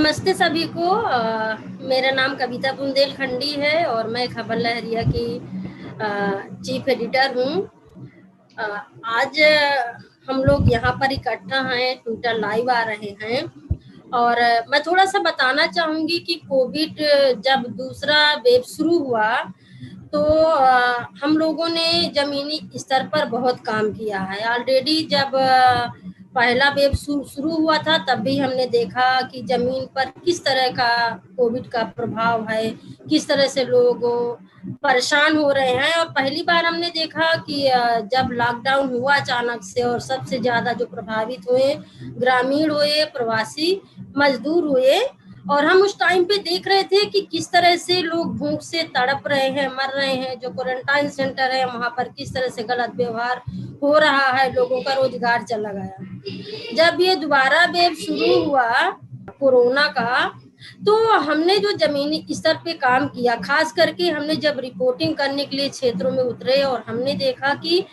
नमस्ते सभी को। मेरा नाम कविता बुंदेलखंडी है और मैं खबर लहरिया की चीफ एडिटर हूँ। आज हम लोग यहाँ पर इकट्ठा हैं, ट्विटर लाइव आ रहे हैं और मैं थोड़ा सा बताना चाहूँगी कि कोविड जब दूसरा वेव शुरू हुआ तो हम लोगों ने ज़मीनी स्तर पर बहुत काम किया है। ऑलरेडी जब पहला वेव शुरू हुआ था तब भी हमने देखा कि ज़मीन पर किस तरह का कोविड का प्रभाव है, किस तरह से लोग परेशान हो रहे हैं। और पहली बार हमने देखा कि जब लॉकडाउन हुआ अचानक से और सबसे ज़्यादा जो प्रभावित हुए ग्रामीण हुए, प्रवासी मजदूर हुए, और हम उस टाइम पे देख रहे थे कि किस तरह से लोग भूख से तड़प रहे हैं, मर रहे हैं। जो क्वारंटाइन सेंटर है वहाँ पर किस तरह से गलत व्यवहार हो रहा है, लोगों का रोजगार चला गया। जब ये दोबारा वेव शुरू हुआ कोरोना का, तो हमने जो जमीनी स्तर पे काम किया, खास करके हमने जब रिपोर्टिंग करने के लिए क्षेत्रों में उतरे और हमने देखा कि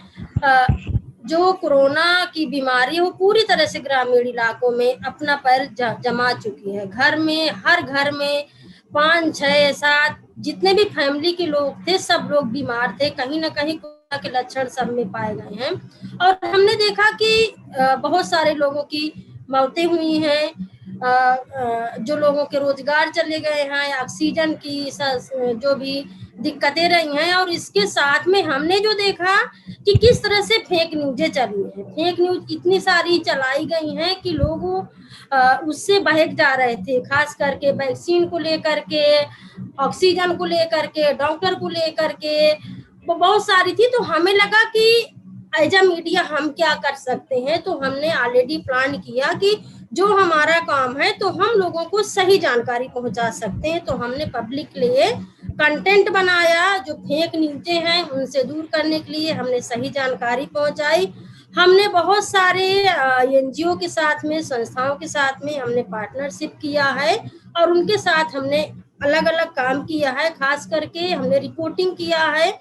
जो कोरोना की बीमारी वो पूरी तरह से ग्रामीण इलाकों में अपना पैर जमा चुकी है। घर में, हर घर में 5, 6, 7 जितने भी फैमिली के लोग थे सब लोग बीमार थे, कहीं ना कहीं कोरोना के लक्षण सब में पाए गए हैं। और हमने देखा कि बहुत सारे लोगों की मौतें हुई हैं, जो लोगों के रोजगार चले गए हैं, ऑक्सीजन की जो भी दिक्कतें रही हैं। और इसके साथ में हमने जो देखा कि किस तरह से फेक न्यूज़ें चली हैं। फेक न्यूज़ इतनी सारी चलाई गई हैं कि लोग उससे बहक जा रहे थे, खास करके वैक्सीन को लेकर के, ऑक्सीजन को लेकर के, डॉक्टर को लेकर के, वो बहुत सारी थी। तो हमें लगा कि एज अ मीडिया हम क्या कर सकते हैं। तो हमने ऑलरेडी प्लान किया कि जो हमारा काम है तो हम लोगों को सही जानकारी पहुंचा सकते हैं। तो हमने पब्लिक के लिए कंटेंट बनाया, जो फेक न्यूज़ें हैं उनसे दूर करने के लिए हमने सही जानकारी पहुंचाई। हमने बहुत सारे एनजीओ के साथ में, संस्थाओं के साथ में हमने पार्टनरशिप किया है और उनके साथ हमने अलग अलग काम किया है। खास करके हमने रिपोर्टिंग किया है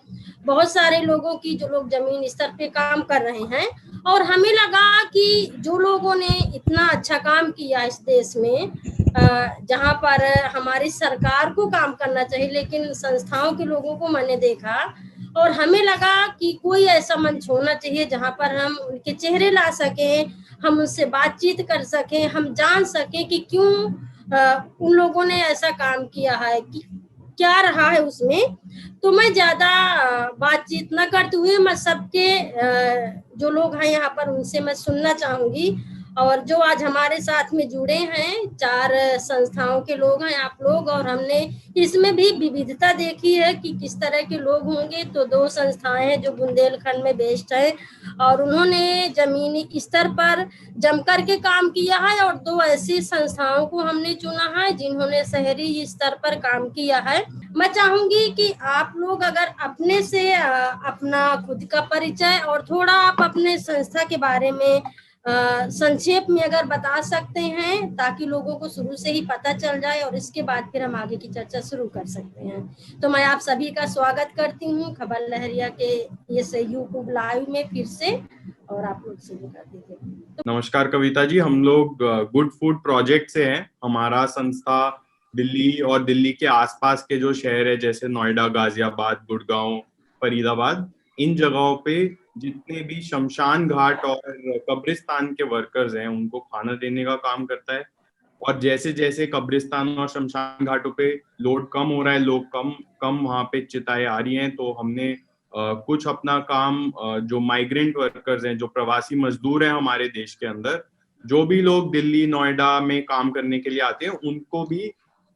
बहुत सारे लोगों की, जो लोग जमीन स्तर पे काम कर रहे हैं। और हमें लगा कि जो लोगों ने इतना अच्छा काम किया इस देश में, जहाँ पर हमारी सरकार को काम करना चाहिए, लेकिन संस्थाओं के लोगों को मैंने देखा और हमें लगा कि कोई ऐसा मंच होना चाहिए जहाँ पर हम उनके चेहरे ला सकें, हम उनसे बातचीत कर सकें, हम जान सकें कि क्यों उन लोगों ने ऐसा काम किया है, कि क्या रहा है उसमें। तो मैं ज्यादा बातचीत न करते हुए मैं सबके जो लोग हैं यहाँ पर उनसे मैं सुनना चाहूंगी। और जो आज हमारे साथ में जुड़े हैं 4 संस्थाओं के लोग हैं आप लोग, और हमने इसमें भी विविधता देखी है कि किस तरह के लोग होंगे। तो 2 संस्थाएं हैं जो बुंदेलखंड में बेस्ड है और उन्होंने जमीनी स्तर पर जमकर के काम किया है, और 2 ऐसी संस्थाओं को हमने चुना है जिन्होंने शहरी स्तर पर काम किया है। मैं चाहूंगी कि आप लोग अगर अपने से अपना खुद का परिचय और थोड़ा आप अपने संस्था के बारे में संक्षेप में अगर बता सकते हैं, ताकि लोगों को शुरू से ही पता चल जाए और इसके बाद फिर हम आगे की चर्चा शुरू कर सकते हैं। तो मैं आप सभी का स्वागत करती हूँ खबर लहरिया के ये यूट्यूब लाइव में फिर से, और आप लोग शुरू कर दीजिए। नमस्कार कविता जी, हम लोग गुड फूड प्रोजेक्ट से हैं। हमारा संस्था दिल्ली और दिल्ली के आसपास के जो शहर है जैसे नोएडा, गाजियाबाद, गुड़गांव, फरीदाबाद, इन जगहों पे जितने भी शमशान घाट और कब्रिस्तान के वर्कर्स हैं उनको खाना देने का काम करता है। और जैसे जैसे कब्रिस्तान और शमशान घाटों पे लोड कम हो रहा है, लोग कम वहाँ पे चिताएं आ रही हैं, तो हमने कुछ अपना काम जो माइग्रेंट वर्कर्स हैं, जो प्रवासी मजदूर हैं हमारे देश के अंदर, जो भी लोग दिल्ली, नोएडा में काम करने के लिए आते हैं, उनको भी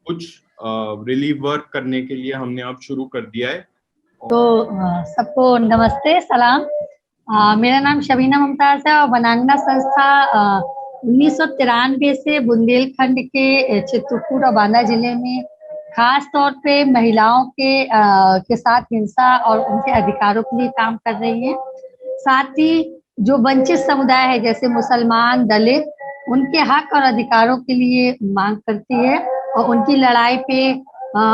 कुछ रिलीफ वर्क करने के लिए हमने अब शुरू कर दिया है। तो सबको नमस्ते, सलाम। मेरा नाम शबीना मुमताज है और वनांगना संस्था 1993 से बुंदेलखंड के चित्रकूट और बांदा जिले में खास तौर पे महिलाओं के साथ हिंसा और उनके अधिकारों के लिए काम कर रही है। साथ ही जो वंचित समुदाय है जैसे मुसलमान, दलित, उनके हक और अधिकारों के लिए मांग करती है और उनकी लड़ाई पे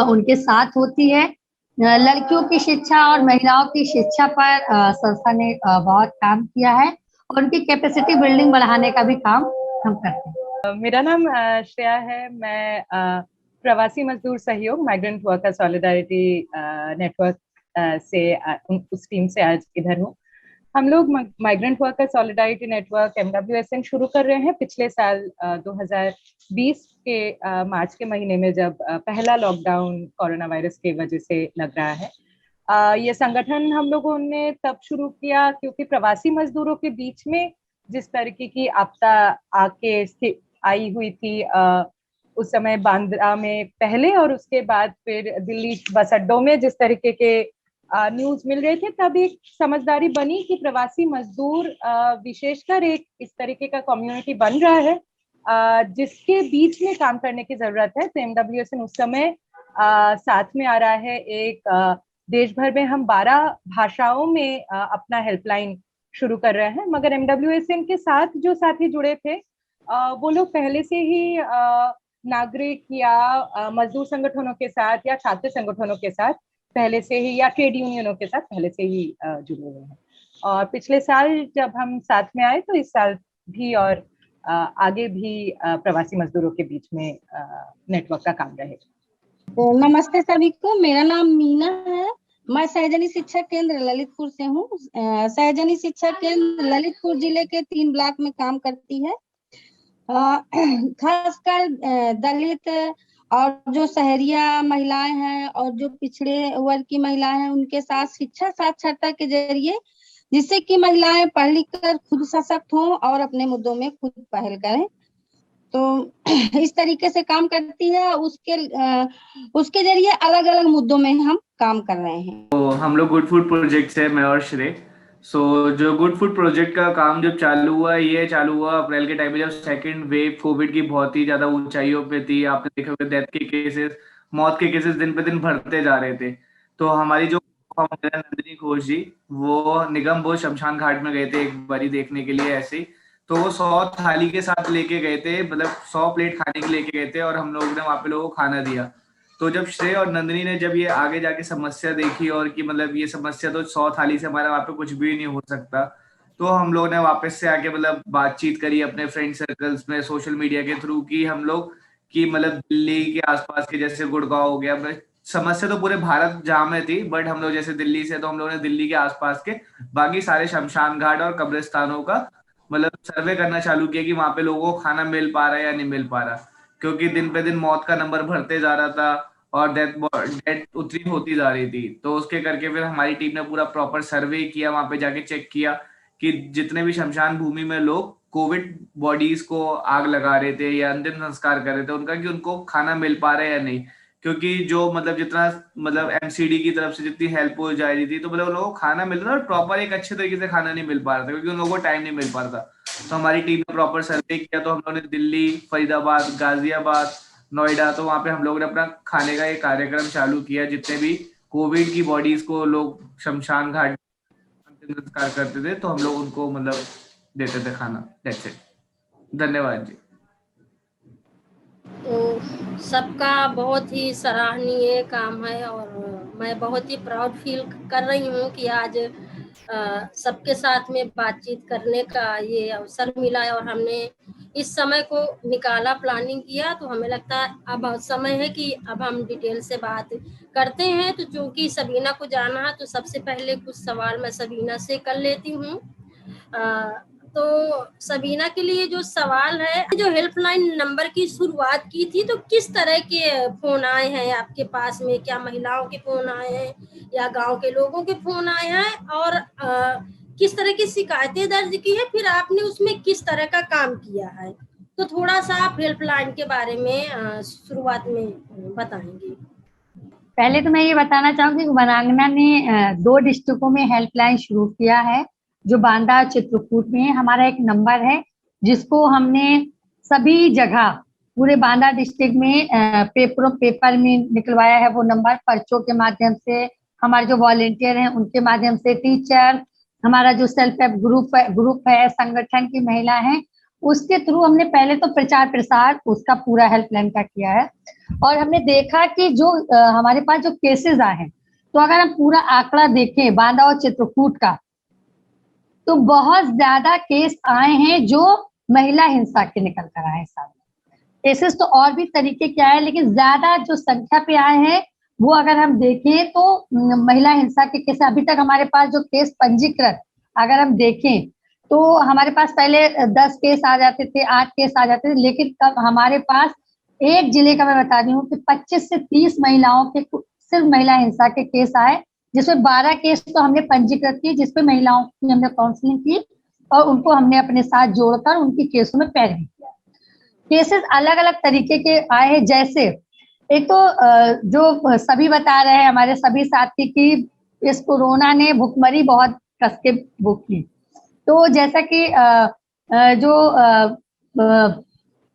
उनके साथ होती है। लड़कियों की शिक्षा और महिलाओं की शिक्षा पर संस्था ने बहुत काम किया है और उनकी कैपेसिटी बिल्डिंग बढ़ाने का भी काम हम करते हैं। मेरा नाम श्रेया है। मैं प्रवासी मजदूर सहयोग माइग्रेंट वर्कर सॉलिडारिटी नेटवर्क से उस टीम से आज इधर हूँ। हम लोग migrant worker solidarity network MWSN शुरू कर रहे हैं पिछले साल 2020 के मार्च के महीने में, जब पहला लॉकडाउन कोरोना वायरस की वजह से लग रहा है। ये संगठन हम लोगों ने तब शुरू किया क्योंकि प्रवासी मजदूरों के बीच में जिस तरीके की आपदा आके आई हुई थी उस समय बांद्रा में पहले, और उसके बाद फिर दिल्ली बस अड्डों में जिस तरीके के न्यूज मिल रहे थे, तब एक समझदारी बनी कि प्रवासी मजदूर विशेषकर एक इस तरीके का कम्युनिटी बन रहा है जिसके बीच में काम करने की जरूरत है। तो MWSN उस समय साथ में आ रहा है। एक देश भर में हम 12 भाषाओं में अपना हेल्पलाइन शुरू कर रहे हैं, मगर MWSN के साथ जो साथी जुड़े थे वो लोग पहले से ही नागरिक या मजदूर संगठनों के साथ या छात्र संगठनों के साथ पहले से ही, या ट्रेड यूनियनों के साथ पहले से ही जुड़े हुए हैं। और पिछले साल जब हम साथ में आए तो इस साल भी और आगे भी प्रवासी मजदूरों के बीच में नेटवर्क का काम रहेगा। तो नमस्ते सभी को, मेरा नाम मीना है। मैं सहजनी शिक्षा केंद्र ललितपुर से हूँ। सहजनी शिक्षा केंद्र ललितपुर जिले के 3 ब्लॉक में काम करती है। खासकर दलित और जो शहरिया महिलाएं हैं और जो पिछड़े वर्ग की महिलाएं हैं, उनके साथ शिक्षा साक्षरता के जरिए, जिससे कि महिलाएं पढ़ लिख कर खुद सशक्त हों और अपने मुद्दों में खुद पहल करें। तो इस तरीके से काम करती है। उसके जरिए अलग अलग मुद्दों में हम काम कर रहे हैं। तो हम लोग गुड फूड प्रोजेक्ट से, मैं और श्रेय। जो गुड फूड प्रोजेक्ट का काम जब चालू हुआ अप्रैल के टाइम में, जब सेकंड वेव कोविड की बहुत ही ज्यादा ऊंचाइयों पे थी। आपने देखा होगा डेथ के केसेस, मौत के केसेस दिन पे दिन बढ़ते जा रहे थे। तो हमारी जो नंदिनी घोष जी, वो निगम बोध शमशान घाट में गए थे एक बारी देखने के लिए ऐसे ही। तो वो 100 थाली के साथ लेके गए थे, मतलब 100 प्लेट खाने के लेके गए थे, और हम लोगों ने वहां पे लोगों को खाना दिया। तो जब श्रेय और नंदिनी ने जब ये आगे जाके समस्या देखी, और कि मतलब ये समस्या तो 100 थाली से हमारा वहाँ पे कुछ भी नहीं हो सकता, तो हम लोग ने वापस से आके मतलब बातचीत करी अपने फ्रेंड सर्कल्स में सोशल मीडिया के थ्रू कि हम लोग कि मतलब दिल्ली के आसपास के जैसे गुड़गांव हो गया, समस्या तो पूरे भारत जहाँ में थी, बट हम लोग जैसे दिल्ली से, तो हम लोगों ने दिल्ली के आसपास के बाकी सारे शमशान घाट और कब्रिस्तानों का मतलब सर्वे करना चालू किया कि वहां पे लोगों को खाना मिल पा रहा है या नहीं मिल पा रहा, क्योंकि दिन पे दिन मौत का नंबर बढ़ते जा रहा था और डेथ उतनी होती जा रही थी। तो उसके करके फिर हमारी टीम ने पूरा प्रॉपर सर्वे किया, वहां पे जाके चेक किया कि जितने भी शमशान भूमि में लोग कोविड बॉडीज को आग लगा रहे थे या अंतिम संस्कार कर रहे थे उनका, कि उनको खाना मिल पा रहा है या नहीं। क्योंकि जो मतलब जितना मतलब MCD की तरफ से जितनी हेल्प हो जा रही थी, तो मतलब लोगों को खाना मिल रहा था, प्रॉपर एक अच्छे तरीके से खाना नहीं मिल पा रहा था, क्योंकि उन लोगों को टाइम नहीं मिल पा रहा था। तो हमारी टीम ने प्रॉपर सर्वे किया, तो हम लोगों ने दिल्ली, फरीदाबाद, गाजियाबाद, नोएडा, तो वहां पे हम लोग ने अपना खाने का एक कार्यक्रम चालू किया। जितने भी कोविड की बॉडीज को लोग शमशान घाट अंतिम संस्कार करते थे, तो हम लोग उनको मतलब देते थे खाना। That's it. धन्यवाद जी। तो सबका बहुत ही सराहनीय काम है, और मैं बहुत ही प्राउड फील कर रही हूँ कि आज सबके साथ में बातचीत करने का ये अवसर मिला है, और हमने इस समय को निकाला, प्लानिंग किया। तो हमें लगता है अब समय है कि अब हम डिटेल से बात करते हैं। तो चूंकि सबीना को जाना है, तो सबसे पहले कुछ सवाल मैं सबीना से कर लेती हूँ। तो सबीना के लिए जो सवाल है, जो हेल्पलाइन नंबर की शुरुआत की थी, तो किस तरह के फोन आए हैं आपके पास में? क्या महिलाओं के फोन आए हैं या गांव के लोगों के फोन आए हैं, और किस तरह की शिकायतें दर्ज की है? फिर आपने उसमें किस तरह का काम किया है? तो थोड़ा सा आप हेल्पलाइन के बारे में शुरुआत में बताएंगे। पहले तो मैं ये बताना चाहूंगी कि वनांगना ने 2 डिस्ट्रिक्टों में हेल्पलाइन शुरू किया है, जो बांदा और चित्रकूट में है। हमारा एक नंबर है जिसको हमने सभी जगह पूरे बांदा डिस्ट्रिक्ट में पेपर में निकलवाया है। वो नंबर पर्चों के माध्यम से, हमारे जो वॉलेंटियर हैं उनके माध्यम से, टीचर, हमारा जो सेल्फ हेल्प ग्रुप है, संगठन की महिला हैं, उसके थ्रू हमने पहले तो प्रचार प्रसार उसका पूरा हेल्पलाइन का किया है। और हमने देखा कि जो हमारे पास जो केसेस आए हैं, तो अगर हम पूरा आंकड़ा देखें बांदा और चित्रकूट का, तो बहुत ज्यादा केस आए हैं जो महिला हिंसा के निकल कर आए सामने। केसेस तो और भी तरीके के आए, लेकिन ज्यादा जो संख्या पे आए हैं वो अगर हम देखें तो महिला हिंसा के केस। अभी तक हमारे पास जो केस पंजीकृत अगर हम देखें तो हमारे पास पहले 10 केस आ जाते थे, 8 केस आ जाते थे, लेकिन कब हमारे पास एक जिले का मैं बता रही हूँ कि 25 से 30 महिलाओं के सिर्फ महिला हिंसा के केस आए, जिसमें 12 केस तो हमने पंजीकृत किए, जिसपे महिलाओं की हमने काउंसलिंग की और उनको हमने अपने साथ जोड़कर उनकी केसों में पैरवी किया। केसेस अलग अलग तरीके के आए हैं, जैसे एक तो जो सभी बता रहे हैं हमारे सभी साथी की इस कोरोना ने भुखमरी बहुत कस के भूख की। तो जैसा कि जो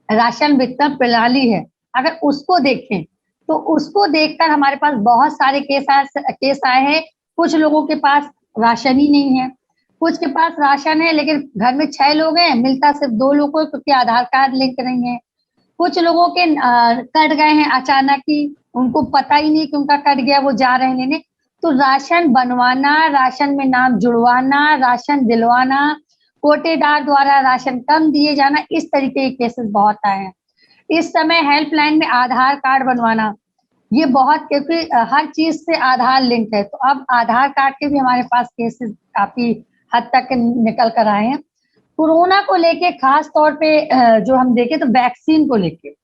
राशन वितरण प्रणाली है, अगर उसको देखें तो उसको देखकर हमारे पास बहुत सारे केस आए हैं। कुछ लोगों के पास राशन ही नहीं है, कुछ के पास राशन है लेकिन घर में 6 लोग हैं, मिलता सिर्फ 2 लोगों को क्योंकि आधार कार्ड लिंक नहीं है। कुछ लोगों के कट गए हैं अचानक ही, उनको पता ही नहीं कि उनका कट गया, वो जा रहे हैं लेने। तो राशन बनवाना, राशन में नाम जुड़वाना, राशन दिलवाना, कोटेदार द्वारा राशन कम दिए जाना, इस तरीके के केसेस बहुत आए हैं। इस समय हेल्पलाइन में आधार कार्ड बनवाना, ये बहुत, क्योंकि हर चीज से आधार लिंक है, तो अब आधार कार्ड के भी हमारे पास केसेस काफी हद तक निकल कर आए हैं। कोरोना को लेके खास तौर पे जो हम देखें तो वैक्सीन को लेके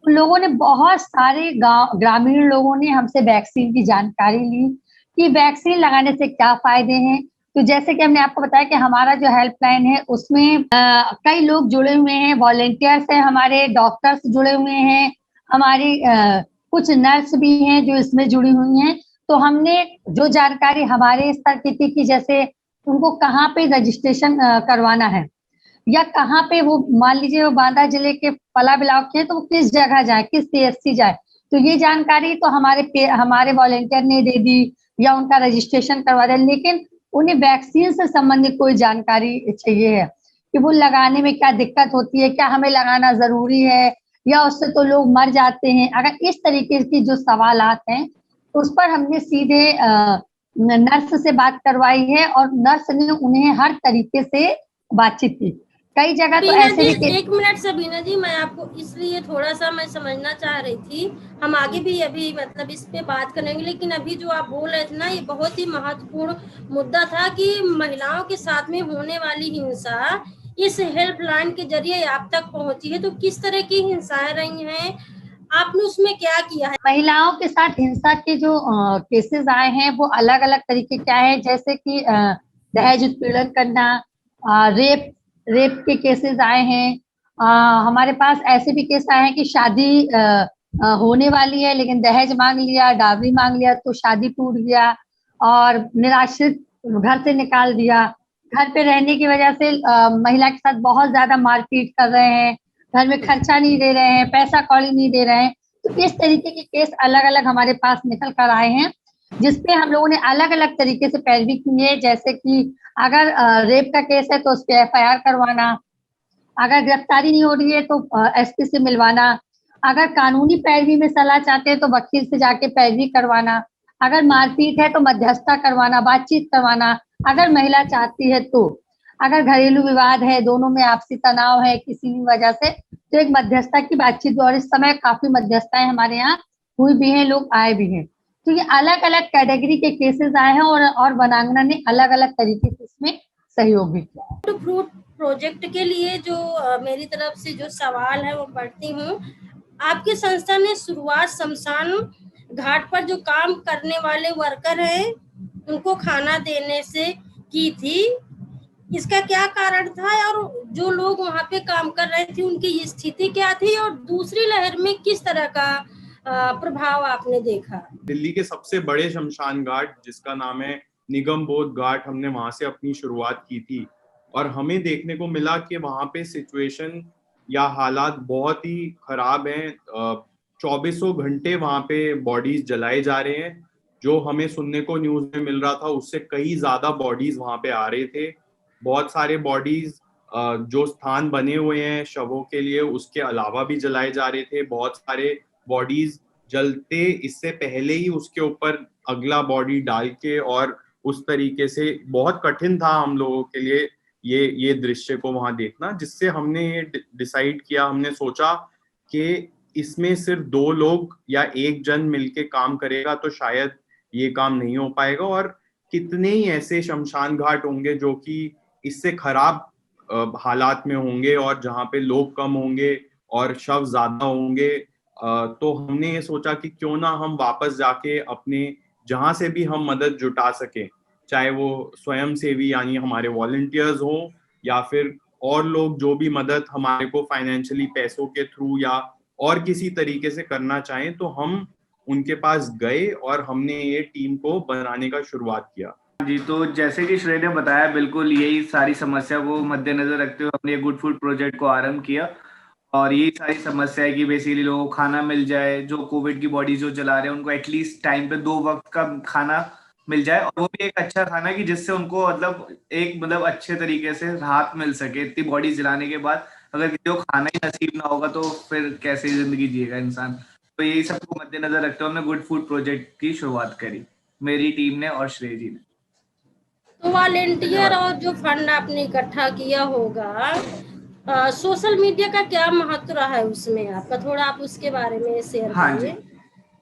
लोगों ने, बहुत सारे ग्रामीण लोगों ने हमसे वैक्सीन की जानकारी ली कि वैक्सीन लगाने से क्या फायदे हैं। तो जैसे कि हमने आपको बताया कि हमारा जो हेल्पलाइन है उसमें कई लोग जुड़े हुए हैं, वॉलेंटियर्स हैं, हमारे डॉक्टर्स जुड़े हुए हैं, हमारी कुछ नर्स भी हैं जो इसमें जुड़ी हुई हैं। तो हमने जो जानकारी हमारे स्तर की थी कि जैसे उनको कहाँ पे रजिस्ट्रेशन करवाना है या कहाँ पे वो, मान लीजिए वो बांदा जिले के पला ब्लॉक के, तो वो किस जगह जाए, किस CHC जाए, तो ये जानकारी तो हमारे वॉलेंटियर ने दे दी या उनका रजिस्ट्रेशन करवा दिया। लेकिन उन्हें वैक्सीन से संबंधित कोई जानकारी चाहिए है कि वो लगाने में क्या दिक्कत होती है, क्या हमें लगाना जरूरी है या उससे तो लोग मर जाते हैं। अगर इस तरीके की जो सवालात हैं उस पर हमने सीधे नर्स से बात करवाई है और नर्स ने उन्हें हर तरीके से बातचीत की। कई जगह तो ऐसे भी, एक मिनट सबीना जी, मैं आपको इसलिए थोड़ा सा मैं समझना चाह रही थी, हम आगे भी अभी मतलब इस पे बात करेंगे, लेकिन अभी जो आप बोल रहे थे ना, ये बहुत ही महत्वपूर्ण मुद्दा था कि महिलाओं के साथ में होने वाली हिंसा इस हेल्पलाइन के जरिए आप तक पहुंची है। तो किस तरह की हिंसाएं रही हैं, आपने उसमें क्या किया है? महिलाओं के साथ हिंसा के जो केसेस आए हैं वो अलग अलग तरीके क्या है, जैसे कि दहेज उत्पीड़न करना, रेप के केसेस आए हैं। हमारे पास ऐसे भी केस आए हैं कि शादी होने वाली है लेकिन दहेज मांग लिया, डावरी मांग लिया, तो शादी टूट गया और निराश्रित घर से निकाल दिया। घर पे रहने की वजह से महिला के साथ बहुत ज्यादा मारपीट कर रहे हैं, घर में खर्चा नहीं दे रहे हैं, पैसा कौड़ी नहीं दे रहे हैं। तो इस तरीके के केस अलग अलग हमारे पास निकल कर आए हैं, जिसपे हम लोगों ने अलग अलग तरीके से पैरवी की है। जैसे कि अगर रेप का केस है तो उस पर FIR करवाना, अगर गिरफ्तारी नहीं हो रही है तो SP से मिलवाना, अगर कानूनी पैरवी में सलाह चाहते हैं तो वकील से जाके पैरवी करवाना, अगर मारपीट है तो मध्यस्थता करवाना, बातचीत करवाना, अगर महिला चाहती है तो, अगर घरेलू विवाद है, दोनों में आपसी तनाव है किसी भी वजह से, तो एक मध्यस्थता की बातचीत। और इस समय काफी मध्यस्थताएं हमारे यहाँ हुई भी हैं, लोग आए भी हैं। तो ये अलग अलग कैटेगरी के केसेस आए हैं और वनांगना ने अलग अलग तरीके से इसमें सहयोग भी किया है। टू फ्रूट प्रोजेक्ट के लिए जो मेरी तरफ से जो सवाल है वो पढ़ती हूँ। आपकी संस्था ने शुरुआत शमशान घाट पर जो काम करने वाले वर्कर हैं उनको खाना देने से की थी, इसका क्या कारण था और जो लोग वहाँ पे काम कर रहे थे उनकी स्थिति क्या थी, और दूसरी लहर में किस तरह का प्रभाव आपने देखा? दिल्ली के सबसे बड़े शमशान घाट जिसका नाम है निगम बोध घाट, हमने वहां से अपनी शुरुआत की थी और हमें देखने को मिला कि वहां पे सिचुएशन या हालात बहुत ही खराब हैं। 2400 घंटे वहां पे बॉडीज जलाए जा रहे हैं। जो हमें सुनने को न्यूज में मिल रहा था उससे कई ज्यादा बॉडीज वहां पे आ रहे थे। बहुत सारे बॉडीज जो स्थान बने हुए हैं शवों के लिए उसके अलावा भी जलाए जा रहे थे। बहुत सारे बॉडीज जलते इससे पहले ही उसके ऊपर अगला बॉडी डाल के, और उस तरीके से बहुत कठिन था हम लोगों के लिए ये दृश्य को वहां देखना, जिससे हमने ये डिसाइड किया, हमने सोचा कि इसमें सिर्फ 2 लोग या 1 जन मिलके काम करेगा तो शायद ये काम नहीं हो पाएगा, और कितने ही ऐसे शमशान घाट होंगे जो कि इससे खराब हालात में होंगे और जहाँ पे लोग कम होंगे और शव ज्यादा होंगे। तो हमने ये सोचा कि क्यों ना हम वापस जाके अपने जहाँ से भी हम मदद जुटा सके, चाहे वो स्वयं सेवी यानी हमारे वॉलंटियर्स हो या फिर और लोग जो भी मदद हमारे को फाइनेंशियली पैसों के थ्रू या और किसी तरीके से करना चाहें, तो हम उनके पास गए और हमने ये टीम को बनाने का शुरुआत किया। जी, तो जैसे कि श्रेय ने बताया, बिल्कुल यही सारी समस्या को मद्देनजर रखते हुए हमने गुड फूड प्रोजेक्ट को आरंभ किया। और यही सारी समस्या है कि बेसिकली लोगों को खाना मिल जाए, जो कोविड की बॉडी जो चला रहे हैं उनको एटलीस्ट टाइम पे 2 वक्त का खाना मिल जाए, और वो भी एक अच्छा खाना कि जिससे उनको मतलब अच्छे तरीके से राहत मिल सके। इतनी बॉडी चलाने के बाद अगर किसी को खाना ही नसीब ना होगा तो फिर कैसे जिंदगी जिएगा इंसान। तो यही सबको मद्देनजर रखते हुए हमने गुड फूड प्रोजेक्ट की शुरुआत करी, मेरी टीम ने और श्रेय जी ने। तो वॉलेंटियर और जो फंड आपने इकट्ठा किया होगा, सोशल मीडिया का क्या महत्व रहा है उसमें आपका, थोड़ा आप उसके बारे में शेयर करिए।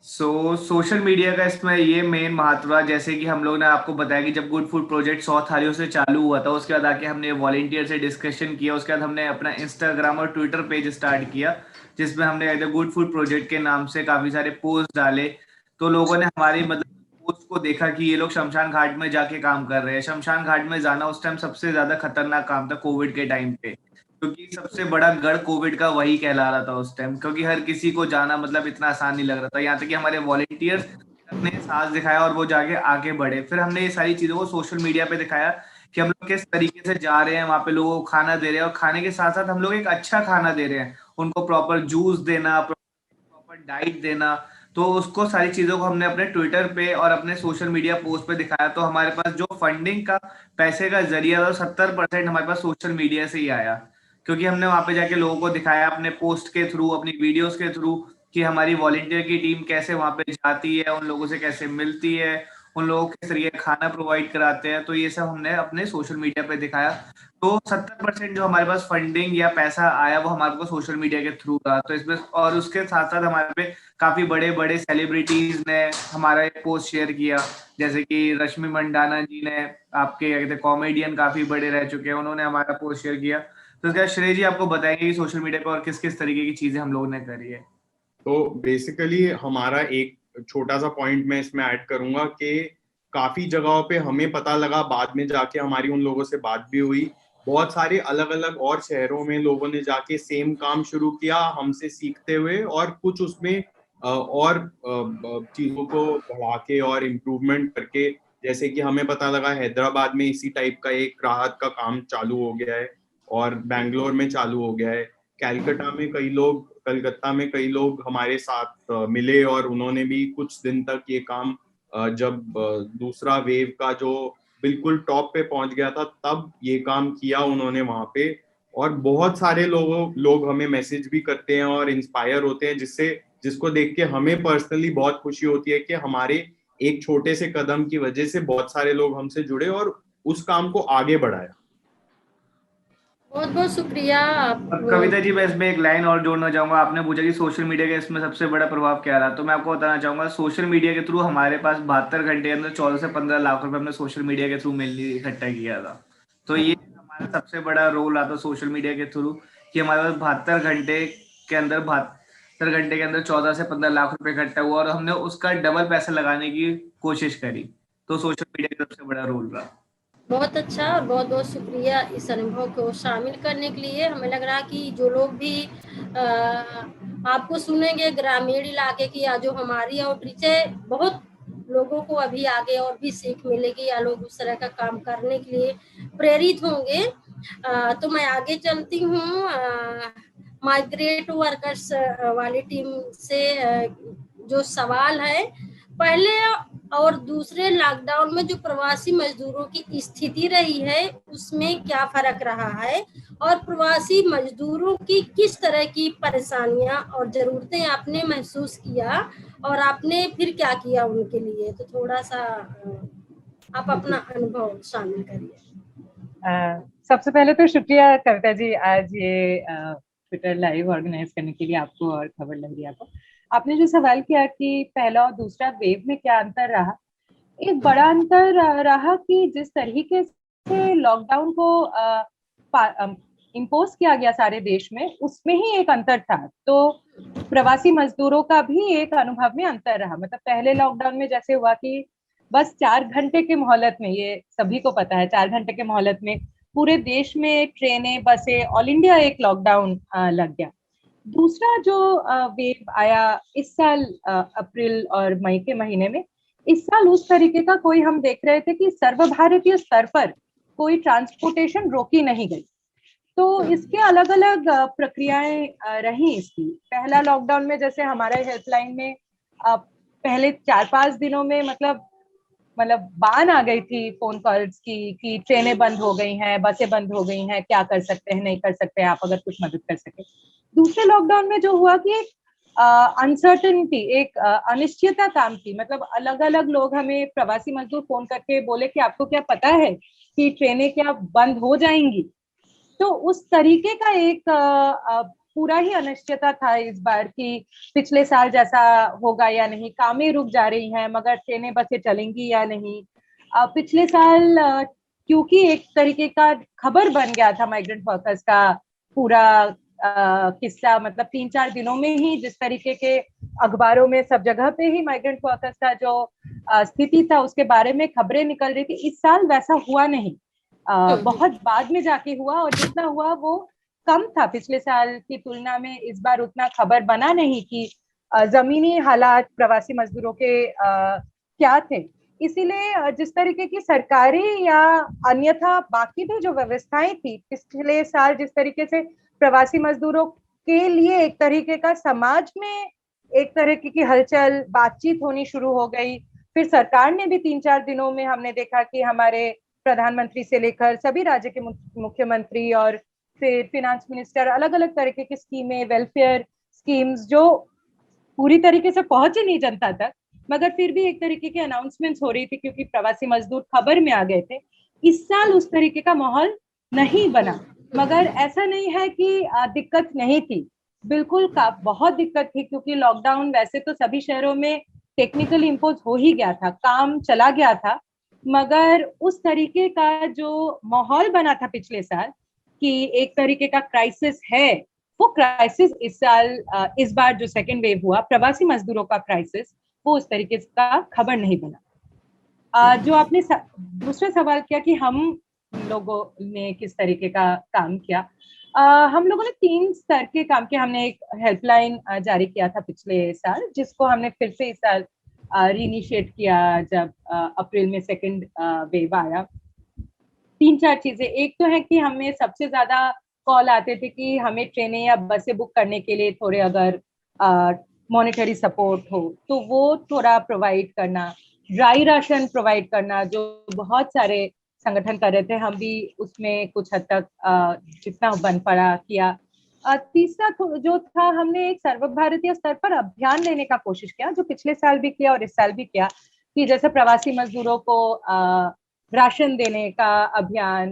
सोशल मीडिया का इसमें ये मेन महत्व है, जैसे कि हम लोग ने आपको बताया कि जब गुड फूड प्रोजेक्ट 100 थालियों से चालू हुआ था, उसके बाद आके हमने वॉलेंटियर से डिस्कशन किया, उसके बाद हमने अपना इंस्टाग्राम और ट्विटर पेज स्टार्ट किया, जिसमें हमने गुड फूड प्रोजेक्ट के नाम से काफी सारे पोस्ट डाले। तो लोगों ने हमारी पोस्ट को देखा कि ये लोग शमशान घाट में जाके काम कर रहे हैं। शमशान घाट में जाना उस टाइम सबसे ज्यादा खतरनाक काम था कोविड के टाइम पे, क्योंकि सबसे बड़ा गढ़ कोविड का वही कहला रहा था उस टाइम, क्योंकि हर किसी को जाना इतना आसान नहीं लग रहा था। यहाँ तक कि हमारे वॉलंटियर्स ने साहस दिखाया और वो जाके आगे बढ़े। फिर हमने ये सारी चीजों को सोशल मीडिया पे दिखाया कि हम लोग किस तरीके से जा रहे हैं, वहां पे लोगों को खाना दे रहे हैं, और खाने के साथ साथ हम लोग एक अच्छा खाना दे रहे हैं, उनको प्रॉपर जूस देना, प्रॉपर डाइट देना। तो उसको सारी चीजों को हमने अपने ट्विटर पे और अपने सोशल मीडिया पोस्ट पे दिखाया। तो हमारे पास जो फंडिंग का पैसे का जरिया था 70% हमारे पास सोशल मीडिया से ही आया, क्योंकि हमने वहां पे जाके लोगों को दिखाया अपने पोस्ट के थ्रू, अपनी वीडियोस के थ्रू, कि हमारी वॉलंटियर की टीम कैसे वहां पे जाती है, उन लोगों से कैसे मिलती है, उन लोगों को किस तरीके खाना प्रोवाइड कराते हैं। तो ये सब हमने अपने सोशल मीडिया पे दिखाया। तो 70% जो हमारे पास फंडिंग या पैसा आया वो हमारे को सोशल मीडिया के थ्रू था। तो इसमें और उसके साथ साथ हमारे पे काफी बड़े बड़े सेलिब्रिटीज ने हमारा एक पोस्ट शेयर किया, जैसे कि रश्मि मंडाना जी ने, आपके क्या कहते हैं कॉमेडियन काफी बड़े रह चुके हैं, उन्होंने हमारा पोस्ट शेयर किया। तो इसका श्रेय जी आपको बताएंगे कि सोशल मीडिया पर और किस किस तरीके की चीजें हम लोगों ने करी है। तो बेसिकली हमारा एक छोटा सा पॉइंट मैं इसमें ऐड करूंगा कि काफी जगहों पे हमें पता लगा, बाद में जाके हमारी उन लोगों से बात भी हुई, बहुत सारे अलग अलग और शहरों में लोगों ने जाके सेम काम शुरू किया हमसे सीखते हुए, और कुछ उसमें और चीजों को बढ़ा के और इम्प्रूवमेंट करके। जैसे कि हमें पता लगा हैदराबाद में इसी टाइप का एक राहत का काम चालू हो गया है, और बैंगलोर में चालू हो गया है। कलकत्ता में कई लोग हमारे साथ मिले, और उन्होंने भी कुछ दिन तक ये काम, जब दूसरा वेव का जो बिल्कुल टॉप पे पहुंच गया था, तब ये काम किया उन्होंने वहां पे। और बहुत सारे लोग हमें मैसेज भी करते हैं और इंस्पायर होते हैं, जिसको देख के हमें पर्सनली बहुत खुशी होती है कि हमारे एक छोटे से कदम की वजह से बहुत सारे लोग हमसे जुड़े और उस काम को आगे बढ़ाया। बहुत बहुत शुक्रिया। कविता जी, मैं इसमें एक लाइन और जोड़ना चाहूंगा। आपने पूछा कि सोशल मीडिया का इसमें सबसे बड़ा प्रभाव क्या रहा, तो मैं आपको बताना चाहूंगा सोशल मीडिया के थ्रू हमारे पास 72 घंटे के अंदर 14 से 15 लाख रुपए हमने सोशल मीडिया के थ्रू मेनली इकट्ठा किया था। तो ये हमारा सबसे बड़ा रोल आता सोशल मीडिया के थ्रू, कि हमारे पास 72 घंटे के अंदर 14 से 15 लाख रुपए इकट्ठा हुआ, और हमने उसका डबल पैसा लगाने की कोशिश करी। तो सोशल मीडिया का सबसे बड़ा रोल रहा। बहुत अच्छा और बहुत बहुत शुक्रिया इस अनुभव को शामिल करने के लिए। हमें लग रहा कि जो लोग भी आपको सुनेंगे ग्रामीण इलाके की, या जो हमारी आउटरीच है, बहुत लोगों को अभी आगे और भी सीख मिलेगी, या लोग उस तरह का काम करने के लिए प्रेरित होंगे। तो मैं आगे चलती हूँ माइग्रेट वर्कर्स वाली टीम से। जो सवाल है, पहले और दूसरे लॉकडाउन में जो प्रवासी मजदूरों की स्थिति रही है उसमें क्या फर्क रहा है, और प्रवासी मजदूरों की किस तरह की परेशानियां और जरूरतें आपने महसूस किया, और आपने फिर क्या किया उनके लिए। तो थोड़ा सा आप अपना अनुभव शामिल करिए। सबसे पहले तो शुक्रिया कविता जी, आज ये ट्विटर लाइव ऑर्गेनाइज करने के लिए आपको और खबर लहरिया को। आपने जो सवाल किया कि पहला और दूसरा वेव में क्या अंतर रहा, एक बड़ा अंतर रहा कि जिस तरीके से लॉकडाउन को इम्पोज किया गया सारे देश में, उसमें ही एक अंतर था। तो प्रवासी मजदूरों का भी एक अनुभव में अंतर रहा। मतलब पहले लॉकडाउन में जैसे हुआ कि बस 4 घंटे के मोहलत में, ये सभी को पता है, 4 घंटे के मोहलत में पूरे देश में ट्रेनें, बसें, ऑल इंडिया एक लॉकडाउन लग गया। दूसरा जो वेव आया इस साल अप्रैल और मई के महीने में, इस साल उस तरीके का कोई हम देख रहे थे कि सर्वभारतीय स्तर पर कोई ट्रांसपोर्टेशन रोकी नहीं गई। तो इसके अलग अलग प्रक्रियाएं रही इसकी। पहला लॉकडाउन में जैसे हमारे हेल्पलाइन में पहले 4-5 दिनों में मतलब बान आ गई थी फोन कॉल्स की कि ट्रेनें बंद हो गई हैं, बसें बंद हो गई हैं, क्या कर सकते हैं, नहीं कर सकते, आप अगर कुछ मदद कर सके। दूसरे लॉकडाउन में जो हुआ कि अनसर्टेनिटी, एक अनिश्चितता काम की। मतलब अलग अलग लोग हमें, प्रवासी मजदूर फोन करके बोले कि आपको क्या पता है कि ट्रेनें क्या बंद हो जाएंगी। तो उस तरीके का एक पूरा ही अनिश्चितता था इस बार कि पिछले साल जैसा होगा या नहीं, कामें रुक जा रही हैं मगर ट्रेनें बसें चलेंगी या नहीं। पिछले साल क्योंकि एक तरीके का खबर बन गया था माइग्रेंट वर्कर्स का पूरा किस्सा, मतलब 3-4 दिनों में ही जिस तरीके के अखबारों में सब जगह पे ही माइग्रेंट वर्कर्स का जो स्थिति था उसके बारे में खबरें निकल रही थी। इस साल वैसा हुआ नहीं, बहुत बाद में जाके हुआ, और जितना हुआ वो कम था पिछले साल की तुलना में। इस बार उतना खबर बना नहीं कि जमीनी हालात प्रवासी मजदूरों के क्या थे। इसीलिए जिस तरीके की सरकारी या अन्यथा बाकी भी जो व्यवस्थाएं थी पिछले साल, जिस तरीके से प्रवासी मजदूरों के लिए एक तरीके का समाज में एक तरीके की हलचल, बातचीत होनी शुरू हो गई। फिर सरकार ने भी 3-4 दिनों में हमने देखा कि हमारे प्रधानमंत्री से लेकर सभी राज्य के मुख्यमंत्री और फिर फिनांस मिनिस्टर अलग अलग तरीके की स्कीमें, वेलफेयर स्कीम्स जो पूरी तरीके से पहुंचे नहीं जनता तक, मगर फिर भी एक तरीके की अनाउंसमेंट्स हो रही थी क्योंकि प्रवासी मजदूर खबर में आ गए थे। इस साल उस तरीके का माहौल नहीं बना, मगर ऐसा नहीं है कि दिक्कत नहीं थी, बिल्कुल बहुत दिक्कत थी, क्योंकि लॉकडाउन वैसे तो सभी शहरों में टेक्निकली इम्पोज हो ही गया था, काम चला गया था, मगर उस तरीके का जो माहौल बना था पिछले साल कि एक तरीके का क्राइसिस है, वो क्राइसिस इस साल, इस बार जो सेकेंड वेव हुआ प्रवासी मजदूरों का क्राइसिस, वो उस तरीके का खबर नहीं बना। जो आपने दूसरा सवाल किया कि हम लोगों ने किस तरीके का काम किया, हम लोगों ने 3 स्तर के काम किया। हमने एक हेल्पलाइन जारी किया था पिछले साल, जिसको हमने फिर से इस साल रीइनिशिएट किया जब अप्रैल में सेकेंड वेव आया। 3-4 चीजें, एक तो है कि हमें सबसे ज्यादा कॉल आते थे कि हमें ट्रेनें या बसें बुक करने के लिए थोड़े अगर मॉनेटरी सपोर्ट हो तो वो थोड़ा प्रोवाइड करना, ड्राई राशन प्रोवाइड करना जो बहुत सारे संगठन कर रहे थे, हम भी उसमें कुछ हद तक जितना बन पड़ा किया। तीसरा जो था, हमने एक सर्वभारतीय स्तर पर अभियान लेने का कोशिश किया, जो पिछले साल भी किया और इस साल भी किया, कि जैसे प्रवासी मजदूरों को राशन देने का अभियान,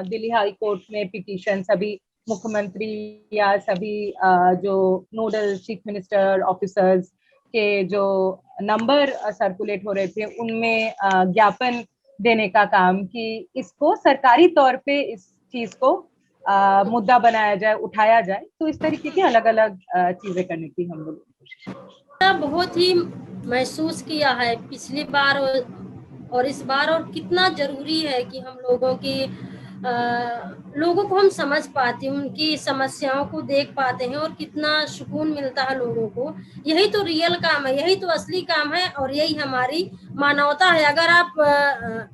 दिल्ली हाई कोर्ट में पिटीशन, सभी मुख्यमंत्री या सभी जो नोडल चीफ मिनिस्टर ऑफिसर्स के जो नंबर सर्कुलेट हो रहे थे उनमें ज्ञापन देने का काम, कि इसको सरकारी तौर पे इस चीज को मुद्दा बनाया जाए, उठाया जाए। तो इस तरीके की अलग अलग चीजें करने की हम लोग कोशिश बहुत ही महसूस किया है पिछली बार और इस बार, और कितना जरूरी है कि हम लोगों को हम समझ पाते हैं, उनकी समस्याओं को देख पाते हैं, और कितना सुकून मिलता है लोगों को। यही तो रियल काम है, यही तो असली काम है, और यही हमारी मानवता है। अगर आप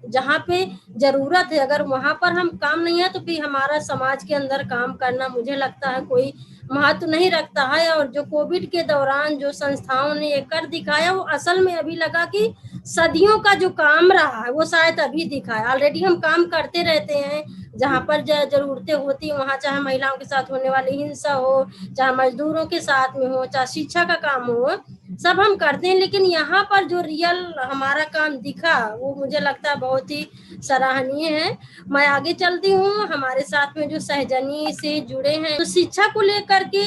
जहाँ पे जरूरत है, अगर वहां पर हम काम नहीं है, तो फिर हमारा समाज के अंदर काम करना मुझे लगता है कोई महत्व नहीं रखता है। और जो कोविड के दौरान जो संस्थाओं ने ये कर दिखाया, वो असल में अभी लगा कि सदियों का जो काम रहा है वो शायद अभी दिखा है। ऑलरेडी हम काम करते रहते हैं, जहाँ पर जरूरतें होती वहाँ, चाहे महिलाओं के साथ होने वाली हिंसा हो, चाहे मजदूरों के साथ में हो, चाहे शिक्षा का काम हो, सब हम करते हैं। लेकिन यहाँ पर जो रियल हमारा काम दिखा वो मुझे लगता है बहुत ही सराहनीय है। मैं आगे चलती हूँ। हमारे साथ में जो सहजनी से जुड़े हैं, तो शिक्षा को लेकर के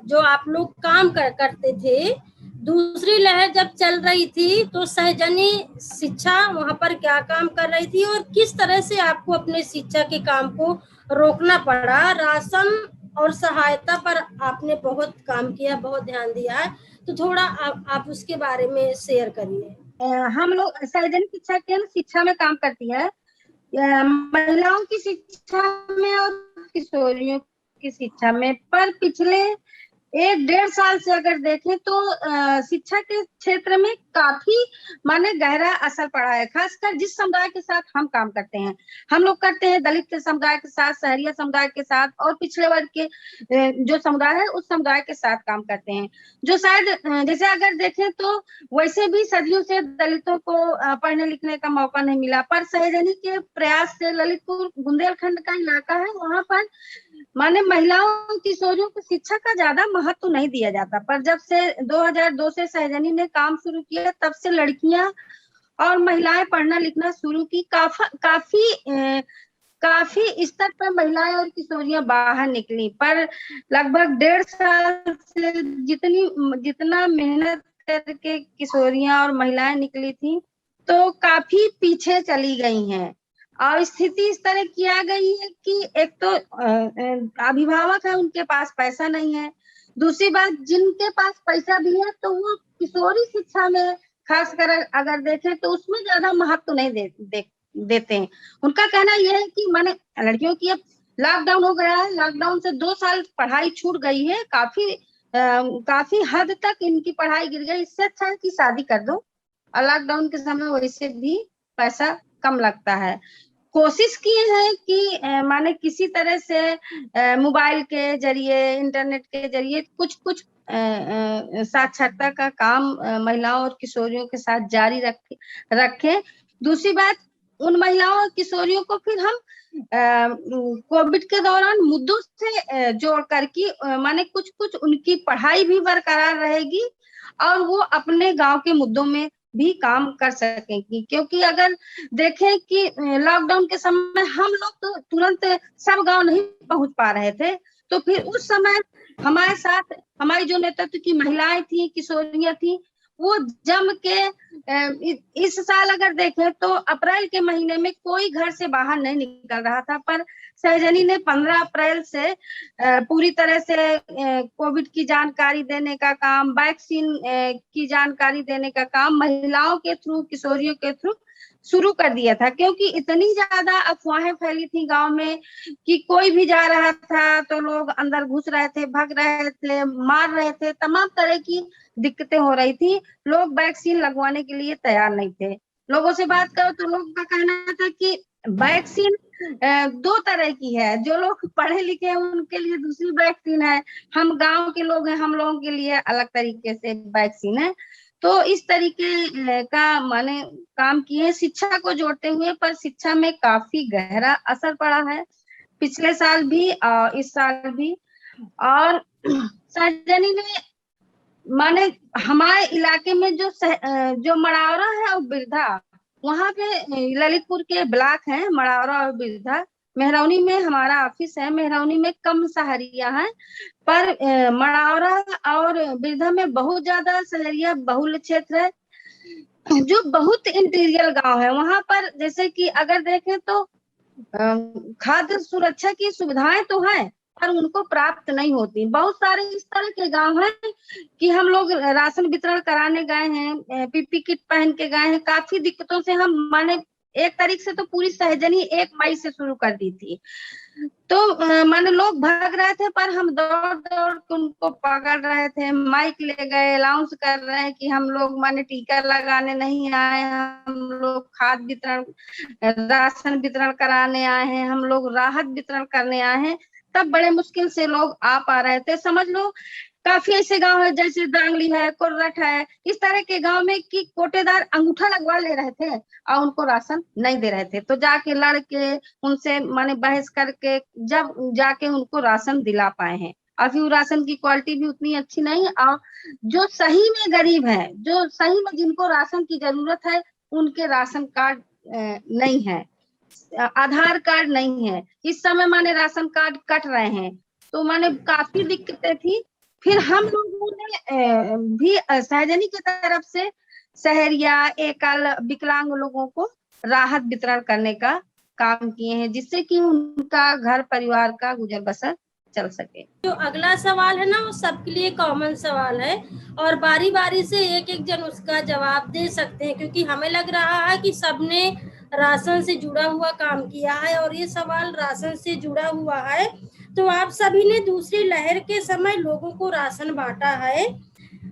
जो आप लोग काम करते थे, दूसरी लहर जब चल रही थी तो सहजनी शिक्षा वहां पर क्या काम कर रही थी और किस तरह से आपको अपने शिक्षा के काम को रोकना पड़ा? राशन और सहायता पर आपने बहुत काम किया, बहुत ध्यान दिया है, तो थोड़ा आप उसके बारे में शेयर करिए। हम लोग सहजनी शिक्षा केंद्र शिक्षा में काम करती है, महिलाओं की शिक्षा में और किशोरियों की शिक्षा में। पर पिछले 1-1.5 साल से अगर देखें तो शिक्षा के क्षेत्र में काफी माने गहरा असर पड़ा है, खासकर जिस समुदाय के साथ हम काम करते हैं। हम लोग करते हैं दलित समुदाय के साथ, सहरिया समुदाय के साथ और पिछड़े वर्ग के जो समुदाय है उस समुदाय के साथ काम करते हैं, जो शायद जैसे अगर देखें तो वैसे भी सदियों से दलितों को पढ़ने लिखने का मौका नहीं मिला। पर सहजनी के प्रयास से ललितपुर बुंदेलखंड का इलाका है, वहां पर माने महिलाओं किशोरियों को शिक्षा का ज्यादा महत्व नहीं दिया जाता। पर जब से 2002 से सहजनी ने काम शुरू किया, तब से लड़कियां और महिलाएं पढ़ना लिखना शुरू की। काफी स्तर पर महिलाएं और किशोरियां बाहर निकली। पर लगभग 1.5 साल से जितना मेहनत करके किशोरियां और महिलाएं निकली थी, तो काफी पीछे चली गई हैं। और स्थिति इस तरह की आ गई है कि एक तो अभिभावक है, उनके पास पैसा नहीं है। दूसरी बात, जिनके पास पैसा भी है तो वो किशोरी शिक्षा में खासकर अगर देखें तो उसमें ज्यादा महत्व नहीं देते हैं। उनका कहना यह है कि माने लड़कियों की अब लॉकडाउन हो गया है, लॉकडाउन से 2 साल पढ़ाई छूट गई है, काफी हद तक इनकी पढ़ाई गिर गई। इससे अच्छा है कि शादी कर दो, और लॉकडाउन के समय वैसे भी पैसा कम लगता है। कोशिश की है कि माने किसी तरह से मोबाइल के जरिए, इंटरनेट के जरिए कुछ साक्षरता का काम महिलाओं और किशोरियों के साथ जारी रखें। दूसरी बात, उन महिलाओं और किशोरियों को फिर हम कोविड के दौरान मुद्दों से जोड़ कर की माने कुछ उनकी पढ़ाई भी बरकरार रहेगी और वो अपने गांव के मुद्दों में भी काम कर सकेंगी। क्योंकि अगर देखें कि लॉकडाउन के समय हम लोग तो तुरंत सब गांव नहीं पहुंच पा रहे थे, तो फिर उस समय हमारे साथ हमारी जो नेतृत्व की महिलाएं थी, किशोरियां थी, वो जम के इस साल अगर देखें तो अप्रैल के महीने में कोई घर से बाहर नहीं निकल रहा था। पर सहजनी ने 15 अप्रैल से पूरी तरह से कोविड की जानकारी देने का काम, वैक्सीन की जानकारी देने का काम महिलाओं के थ्रू, किशोरियों के थ्रू शुरू कर दिया था। क्योंकि इतनी ज्यादा अफवाहें फैली थी गांव में कि कोई भी जा रहा था तो लोग अंदर घुस रहे थे, भग रहे थे, मार रहे थे, तमाम तरह की दिक्कतें हो रही थी। लोग वैक्सीन लगवाने के लिए तैयार नहीं थे। लोगों से बात करो तो लोगों का कहना था कि वैक्सीन 2 तरह की है, जो लोग पढ़े लिखे हैं उनके लिए दूसरी वैक्सीन है, हम गांव के लोग हैं, हम लोगों के लिए अलग तरीके से वैक्सीन है। तो इस तरीके का माने काम किए शिक्षा को जोड़ते हुए। पर शिक्षा में काफी गहरा असर पड़ा है, पिछले साल भी और इस साल भी। और सहजनी ने माने हमारे इलाके में जो मड़ावरा है और बिरधा, वहां पे ललितपुर के ब्लॉक हैं मड़ावरा और बिरधा। मेहरौनी में हमारा ऑफिस है, मेहरौनी में कम सहरिया है, पर मड़ावरा और बिरधा में बहुत ज्यादा सहरिया बहुल क्षेत्र है, जो बहुत इंटीरियर गांव है। वहां पर जैसे कि अगर देखें तो खाद्य सुरक्षा की सुविधाएं तो हैं, पर उनको प्राप्त नहीं होती। बहुत सारे इस तरह के गांव हैं कि हम लोग राशन वितरण कराने गए हैं, पीपी किट पहन के गए हैं, काफी दिक्कतों से हम माने एक तारीख से तो पूरी सहजनी 1 मई से शुरू कर दी थी। तो माने लोग भाग रहे थे, पर हम दौड़ दौड़ के उनको पकड़ रहे थे, माइक ले गए, अनाउंस कर रहे हैं कि हम लोग माने टीका लगाने नहीं आए, हम लोग खाद वितरण, राशन वितरण कराने आए हैं, हम लोग राहत वितरण करने आए हैं। तब बड़े मुश्किल से लोग आ पा रहे थे। समझ लो काफी ऐसे गांव है जैसे दांगली है, कोर्रट है, इस तरह के गांव में कि कोटेदार अंगूठा लगवा ले रहे थे और उनको राशन नहीं दे रहे थे। तो जाके लड़ के उनसे माने बहस करके जब जाके उनको राशन दिला पाए हैं। अभी वो राशन की क्वालिटी भी उतनी अच्छी नहीं, और जो सही में गरीब है, जो सही में जिनको राशन की जरूरत है, उनके राशन कार्ड नहीं है, आधार कार्ड नहीं है। इस समय माने राशन कार्ड कट रहे हैं, तो माने काफी दिक्कतें थी। फिर हम लोगों ने भी सहजनी की तरफ से सहरिया एकल विकलांग लोगों को राहत वितरण करने का काम किए हैं, जिससे कि उनका घर परिवार का गुजर बसर चल सके। जो अगला सवाल है ना, वो सबके लिए कॉमन सवाल है और बारी बारी से एक एक जन उसका जवाब दे सकते हैं, क्योंकि हमें लग रहा है कि सबने राशन से जुड़ा हुआ काम किया है और ये सवाल राशन से जुड़ा हुआ है। तो आप सभी ने दूसरी लहर के समय लोगों को राशन बांटा है,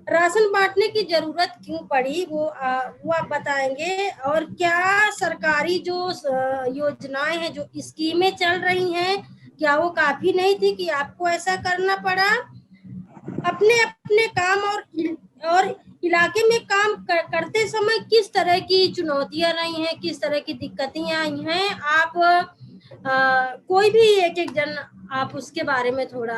राशन बांटने की जरूरत क्यों पड़ी वो आप बताएंगे? और क्या सरकारी जो योजनाएं हैं, जो स्कीमें चल रही हैं, क्या वो काफी नहीं थी कि आपको ऐसा करना पड़ा? अपने अपने काम और इलाके में काम करते समय किस तरह की चुनौतियां रही हैं, किस तरह की दिक्कतें आई हैं? आप कोई भी एक एक जन आप उसके बारे में थोड़ा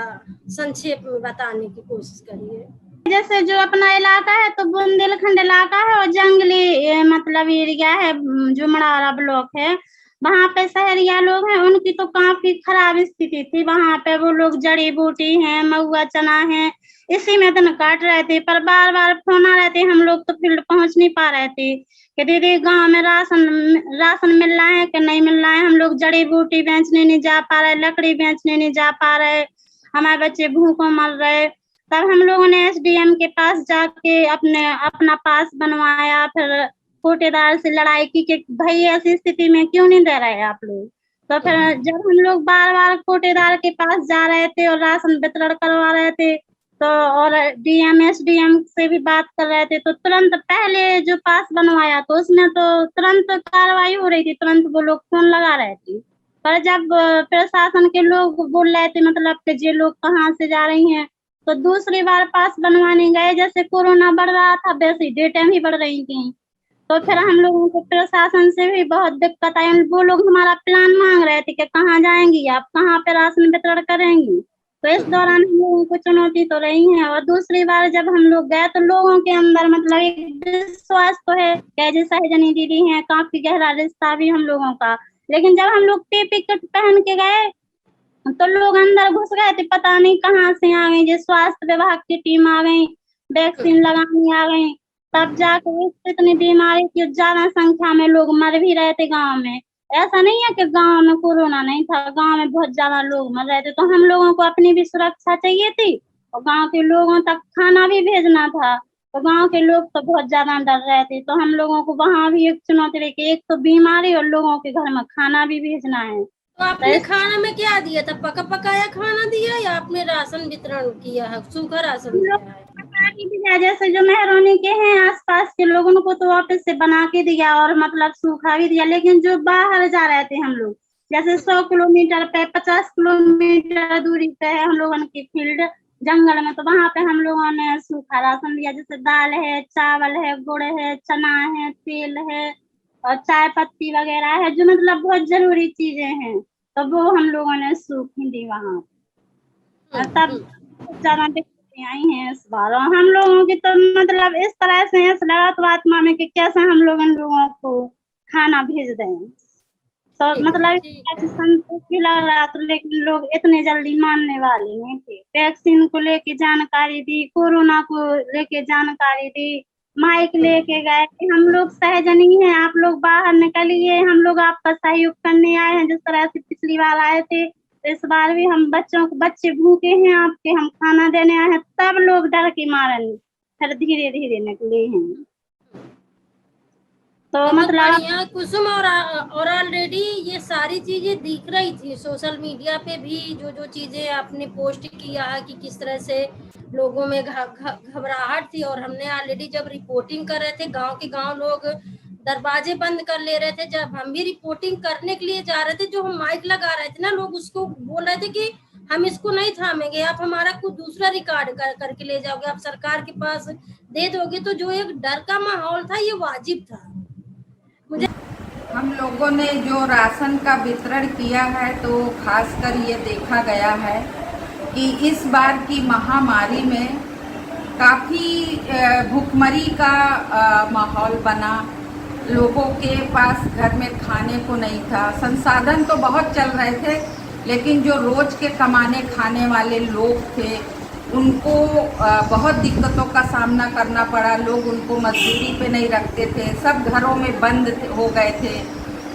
संक्षेप में बताने की कोशिश करिए। जैसे जो अपना इलाका है तो बुंदेलखंड इलाका है और जंगली मतलब एरिया है, जो मड़ारा ब्लॉक है, वहाँ पे शहरिया लोग हैं, उनकी तो काफी खराब स्थिति थी। वहाँ पे वो लोग जड़ी बूटी है, महुआ चना है, इसी में दिन काट रहे थे। पर बार बार फोन आ रहे थे, हम लोग तो फील्ड पहुंच नहीं पा रहे थे कि दीदी गांव में राशन मिल रहा है कि नहीं मिल रहा है। हम लोग जड़ी बूटी बेचने नहीं जा पा रहे, लकड़ी बेचने नहीं जा पा रहे, हमारे बच्चे भूखों मर रहे। तब हम लोगों ने SDM के पास जाके अपना पास बनवाया, फिर कोटेदार से लड़ाई की कि भाई ऐसी स्थिति में क्यों नहीं दे रहे आप लोग। तो फिर जब हम लोग बार बार कोटेदार के पास जा रहे थे और राशन वितरण करवा रहे थे, तो और DM SDM से भी बात कर रहे थे, तो तुरंत पहले जो पास बनवाया तो उसमें तो तुरंत कार्रवाई हो रही थी, तुरंत वो लोग फोन लगा रहे थे। पर जब प्रशासन के लोग बोल रहे थे मतलब कि ये लोग कहाँ से जा रही हैं, तो दूसरी बार पास बनवाने गए। जैसे कोरोना बढ़ रहा था वैसे डेटें भी बढ़ रही थी, तो फिर हम लोगों को प्रशासन से भी बहुत दिक्कत आई। वो लोग हमारा प्लान मांग रहे थे कि कहाँ जाएंगी आप, कहाँ पे राशन वितरण करेंगी। तो इस दौरान हम लोगों को चुनौती तो रही है। और दूसरी बार जब हम लोग गए तो लोगों के अंदर मतलब एक विश्वास तो है, जैसे सहजनी दीदी है, काफी गहरा रिश्ता भी हम लोगों का। लेकिन जब हम लोग टीपी किट पहन के गए तो लोग अंदर घुस गए थे, पता नहीं कहाँ से आ गई, जो स्वास्थ्य विभाग की टीम आ गई, वैक्सीन लगाने आ गई, तब जाकर इतनी बीमारी की ज्यादा संख्या में लोग मर भी रहे थे गांव में। ऐसा नहीं है कि गांव में कोरोना नहीं था, गांव में बहुत ज्यादा लोग मर रहे थे। तो हम लोगों को अपनी भी सुरक्षा चाहिए थी और गांव के लोगों तक खाना भी भेजना था, तो गांव के लोग तो बहुत ज्यादा डर रहे थे। तो हम लोगों को वहाँ भी एक चुनौती रही कि एक तो बीमारी और लोगों के घर में खाना भी भेजना है। तो आपने खाना में क्या दिया था? पका पकाया खाना दिया या आपने राशन वितरण किया है, सूखा राशन दिया है? जैसे जो मेहरोनी के हैं आसपास के लोगों को तो वापस से बना के दिया और मतलब सूखा भी दिया। लेकिन जो बाहर जा रहे थे हम लोग, जैसे 100 किलोमीटर पे 50 किलोमीटर दूरी पे है हम लोगों की फील्ड जंगल में, तो वहाँ पे हम लोगों ने सूखा राशन दिया। जैसे दाल है, चावल है, गुड़ है, चना है, तेल है और चाय पत्ती वगैरह है, जो मतलब बहुत जरूरी चीजें हैं, तो वो हम लोगों ने सूखी दी वहाँ। तब ज्यादा दिक्कतें आई हैं इस बार। और हम लोगों की तो मतलब इस तरह से ऐसा लगा तो आत्मा में कि कैसे हम लोग इन लोगों को खाना भेज दें। तो मतलब संतुष्टि लग रहा था, लेकिन लोग इतने जल्दी मानने वाले नहीं थे। वैक्सीन को लेके जानकारी दी, कोरोना को लेके जानकारी दी, माइक लेके गए कि हम लोग सहजनी हैं, आप लोग बाहर निकलिए, हम लोग आपका सहयोग करने आए हैं। जिस तरह से पिछली बार आए थे, इस बार भी हम बच्चे भूखे हैं आपके, हम खाना देने आए हैं। तब लोग डर के मारे फिर धीरे धीरे निकले हैं। तो मतलब कुसुम और ऑलरेडी ये सारी चीजें दिख रही थी सोशल मीडिया पे भी, जो चीजें आपने पोस्ट किया है कि किस तरह से लोगों में घबराहट थी। और हमने ऑलरेडी जब रिपोर्टिंग कर रहे थे, गांव के गांव लोग दरवाजे बंद कर ले रहे थे। जब हम भी रिपोर्टिंग करने के लिए जा रहे थे, जो हम माइक लगा रहे थे ना, लोग उसको बोल रहे थे कि हम इसको नहीं थामेंगे, आप हमारा कुछ दूसरा रिकॉर्ड करके ले जाओगे, आप सरकार के पास दे दोगे। तो जो एक डर का माहौल था ये वाजिब था। मुझे हम लोगों ने जो राशन का वितरण किया है तो खासकर ये देखा गया है कि इस बार की महामारी में काफ़ी भुखमरी का माहौल बना। लोगों के पास घर में खाने को नहीं था, संसाधन तो बहुत चल रहे थे, लेकिन जो रोज के कमाने खाने वाले लोग थे उनको बहुत दिक्कतों का सामना करना पड़ा। लोग उनको मजदूरी पे नहीं रखते थे, सब घरों में बंद हो गए थे,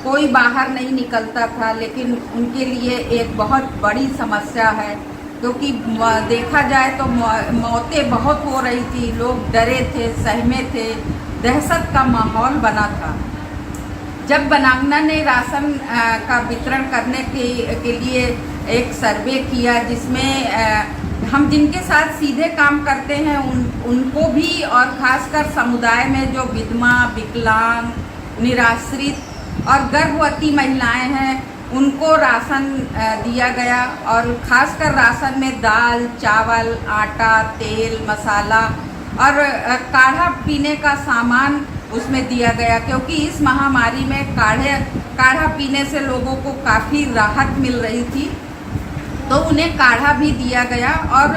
कोई बाहर नहीं निकलता था। लेकिन उनके लिए एक बहुत बड़ी समस्या है, क्योंकि देखा जाए तो मौतें बहुत हो रही थी, लोग डरे थे, सहमे थे, दहशत का माहौल बना था। जब बनांगना ने राशन का वितरण करने के लिए एक सर्वे किया, जिसमें हम जिनके साथ सीधे काम करते हैं उनको भी, और खासकर समुदाय में जो विधवा, विकलांग, निराश्रित और गर्भवती महिलाएं हैं उनको राशन दिया गया। और खासकर राशन में दाल, चावल, आटा, तेल, मसाला और काढ़ा पीने का सामान उसमें दिया गया, क्योंकि इस महामारी में काढ़ा पीने से लोगों को काफ़ी राहत मिल रही थी, तो उन्हें काढ़ा भी दिया गया। और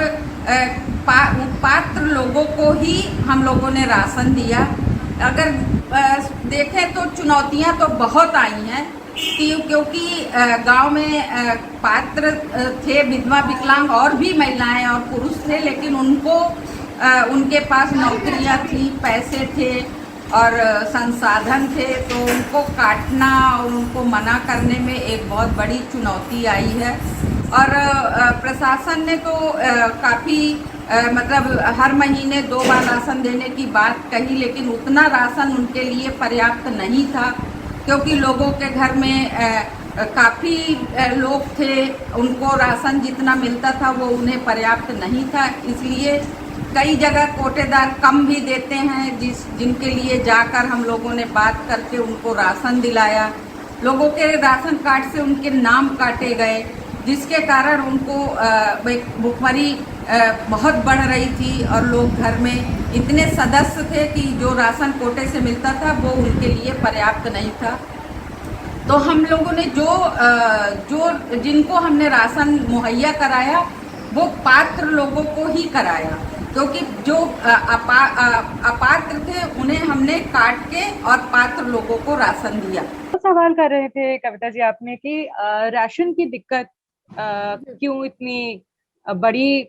पात्र लोगों को ही हम लोगों ने राशन दिया। अगर देखें तो चुनौतियां तो बहुत आई हैं, क्योंकि गांव में पात्र थे, विधवा, विकलांग और भी महिलाएं और पुरुष थे, लेकिन उनके पास नौकरियां थी, पैसे थे और संसाधन थे, तो उनको काटना और उनको मना करने में एक बहुत बड़ी चुनौती आई है। और प्रशासन ने तो काफ़ी मतलब हर महीने 2 बार राशन देने की बात कही, लेकिन उतना राशन उनके लिए पर्याप्त नहीं था, क्योंकि लोगों के घर में काफ़ी लोग थे, उनको राशन जितना मिलता था वो उन्हें पर्याप्त नहीं था। इसलिए कई जगह कोटेदार कम भी देते हैं, जिनके लिए जाकर हम लोगों ने बात करके उनको राशन दिलाया। लोगों के राशन कार्ड से उनके नाम काटे गए, जिसके कारण उनको भुखमरी बहुत बढ़ रही थी और लोग घर में इतने सदस्य थे कि जो राशन कोटे से मिलता था वो उनके लिए पर्याप्त नहीं था। तो हम लोगों ने जो जिनको हमने राशन मुहैया कराया वो पात्र लोगों को ही कराया, क्योंकि जो अपात्र थे उन्हें हमने काट के और पात्र लोगों को राशन दिया। तो सवाल कर रहे थे कविता जी आपने कि राशन की दिक्कत क्यों इतनी बड़ी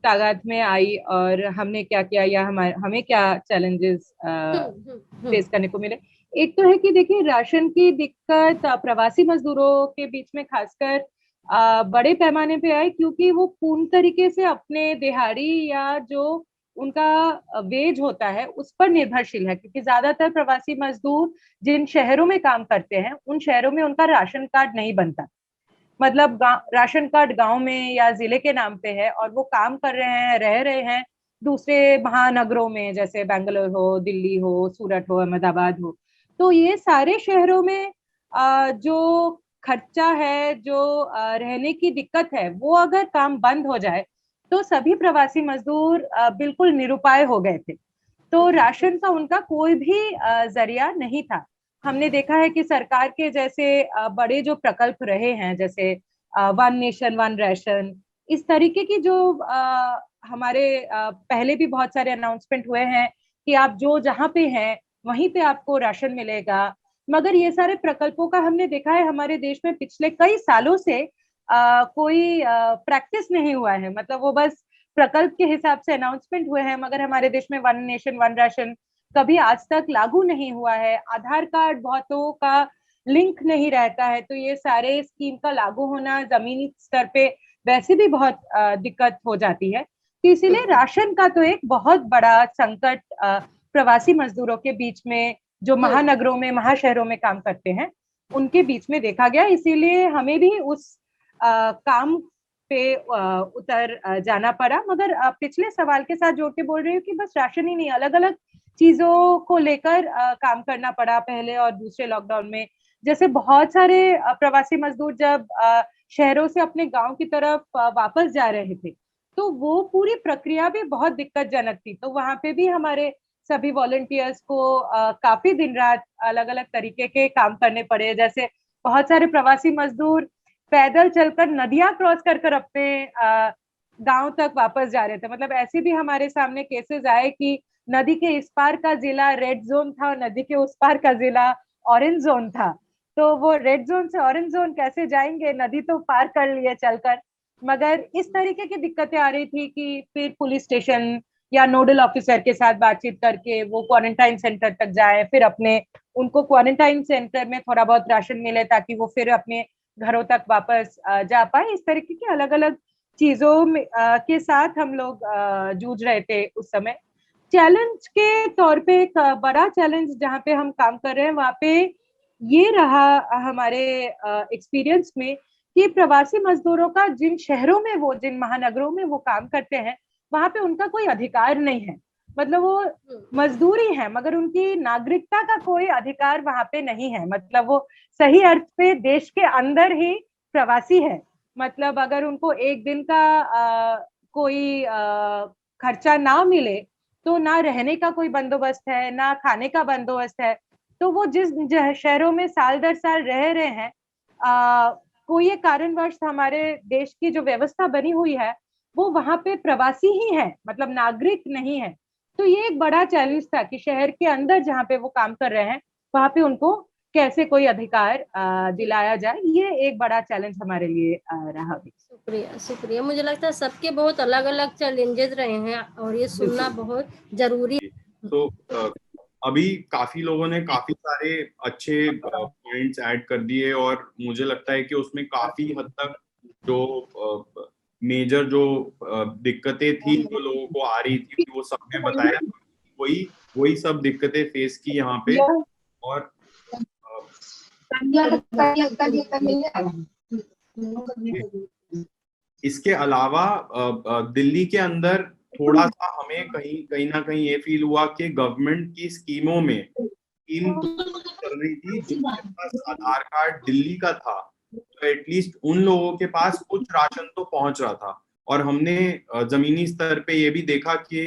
तादाद में आई और हमने क्या किया या हमें क्या चैलेंजेस फेस करने को मिले। एक तो है कि देखिए राशन की दिक्कत प्रवासी मजदूरों के बीच में खासकर बड़े पैमाने पे आए, क्योंकि वो पूर्ण तरीके से अपने दिहाड़ी या जो उनका वेज होता है उस पर निर्भरशील है, क्योंकि ज्यादातर प्रवासी मजदूर जिन शहरों में काम करते हैं उन शहरों में उनका राशन कार्ड नहीं बनता। मतलब राशन कार्ड गांव में या जिले के नाम पे है और वो काम कर रहे हैं, रह रहे हैं दूसरे महानगरों में, जैसे बेंगलोर हो, दिल्ली हो, सूरत हो, अहमदाबाद हो। तो ये सारे शहरों में जो खर्चा है, जो रहने की दिक्कत है, वो अगर काम बंद हो जाए तो सभी प्रवासी मजदूर बिल्कुल निरुपाय हो गए थे। तो राशन का उनका कोई भी जरिया नहीं था। हमने देखा है कि सरकार के जैसे बड़े जो प्रकल्प रहे हैं, जैसे वन नेशन वन राशन, इस तरीके की जो हमारे पहले भी बहुत सारे अनाउंसमेंट हुए हैं कि आप जो जहाँ पे हैं वहीं पे आपको राशन मिलेगा, मगर ये सारे प्रकल्पों का हमने देखा है हमारे देश में पिछले कई सालों से कोई प्रैक्टिस नहीं हुआ है। मतलब वो बस प्रकल्प के हिसाब से अनाउंसमेंट हुए हैं, मगर हमारे देश में वन नेशन वन राशन कभी आज तक लागू नहीं हुआ है। आधार कार्ड बहुतों का लिंक नहीं रहता है, तो ये सारे स्कीम का लागू होना जमीनी स्तर पे वैसे भी बहुत दिक्कत हो जाती है। तो इसीलिए राशन का तो एक बहुत बड़ा संकट प्रवासी मजदूरों के बीच में, जो महानगरों में, महाशहरों में काम करते हैं, उनके बीच में देखा गया। इसीलिए हमें भी उस काम पे उतर जाना पड़ा। मगर पिछले सवाल के साथ जोड़ के बोल रही हूँ कि बस राशन ही नहीं, अलग अलग चीजों को लेकर काम करना पड़ा पहले और दूसरे लॉकडाउन में। जैसे बहुत सारे प्रवासी मजदूर जब शहरों से अपने गांव की तरफ वापस जा रहे थे, तो वो पूरी प्रक्रिया भी बहुत दिक्कतजनक थी। तो वहां पे भी हमारे सभी वॉलंटियर्स को काफी दिन रात अलग अलग तरीके के काम करने पड़े। जैसे बहुत सारे प्रवासी मजदूर पैदल चलकर नदियां क्रॉस कर अपने गांव तक वापस जा रहे थे। मतलब ऐसे भी हमारे सामने केसेस आए कि नदी के इस पार का जिला रेड जोन था और नदी के उस पार का जिला ऑरेंज जोन था। तो वो रेड जोन से ऑरेंज जोन कैसे जाएंगे, नदी तो पार कर लिए चलकर। मगर इस तरीके की दिक्कतें आ रही थी कि फिर पुलिस स्टेशन या नोडल ऑफिसर के साथ बातचीत करके वो क्वारंटाइन सेंटर तक जाए, फिर अपने उनको क्वारंटाइन सेंटर में थोड़ा बहुत राशन मिले ताकि वो फिर अपने घरों तक वापस जा पाए। इस तरीके की अलग अलग चीजों में के साथ हम लोग जूझ रहे थे उस समय। चैलेंज के तौर पे एक बड़ा चैलेंज जहाँ पे हम काम कर रहे हैं वहाँ पे ये रहा हमारे एक्सपीरियंस में कि प्रवासी मजदूरों का जिन शहरों में वो, जिन महानगरों में वो काम करते हैं, वहां पे उनका कोई अधिकार नहीं है। मतलब वो मजदूरी है मगर उनकी नागरिकता का कोई अधिकार वहां पे नहीं है। मतलब वो सही अर्थ पे देश के अंदर ही प्रवासी है। मतलब अगर उनको एक दिन का कोई खर्चा ना मिले तो ना रहने का कोई बंदोबस्त है, ना खाने का बंदोबस्त है। तो वो जिस शहरों में साल दर साल रह रहे हैं, कोई एक कारणवश हमारे देश की जो व्यवस्था बनी हुई है वो वहां पे प्रवासी ही है, मतलब नागरिक नहीं है। तो ये एक बड़ा चैलेंज था कि शहर के अंदर जहाँ पे वो काम कर रहे हैं वहां पे उनको कैसे कोई अधिकार दिलाया जाए। ये एक बड़ा चैलेंज हमारे लिए रहा भी। शुक्रिया शुक्रिया। मुझे लगता है सबके बहुत अलग अलग चैलेंजेस रहे हैं और ये सुनना बहुत जरूरी है। तो अभी काफी लोगों ने काफी सारे अच्छे पॉइंट्स ऐड कर दिए और मुझे लगता है कि उसमें काफी हद तक जो मेजर जो दिक्कतें थी जो लोगों को आ रही थी वो सबने बताया। वही सब दिक्कतें फेस की यहाँ पे। और इसके अलावा दिल्ली के अंदर थोड़ा सा हमें कहीं ना कहीं ये फील हुआ कि गवर्नमेंट की स्कीमों में स्कीम चल रही थी जिनके पास आधार कार्ड दिल्ली का था तो एटलीस्ट उन लोगों के पास कुछ राशन तो पहुंच रहा था। और हमने जमीनी स्तर पे ये भी देखा कि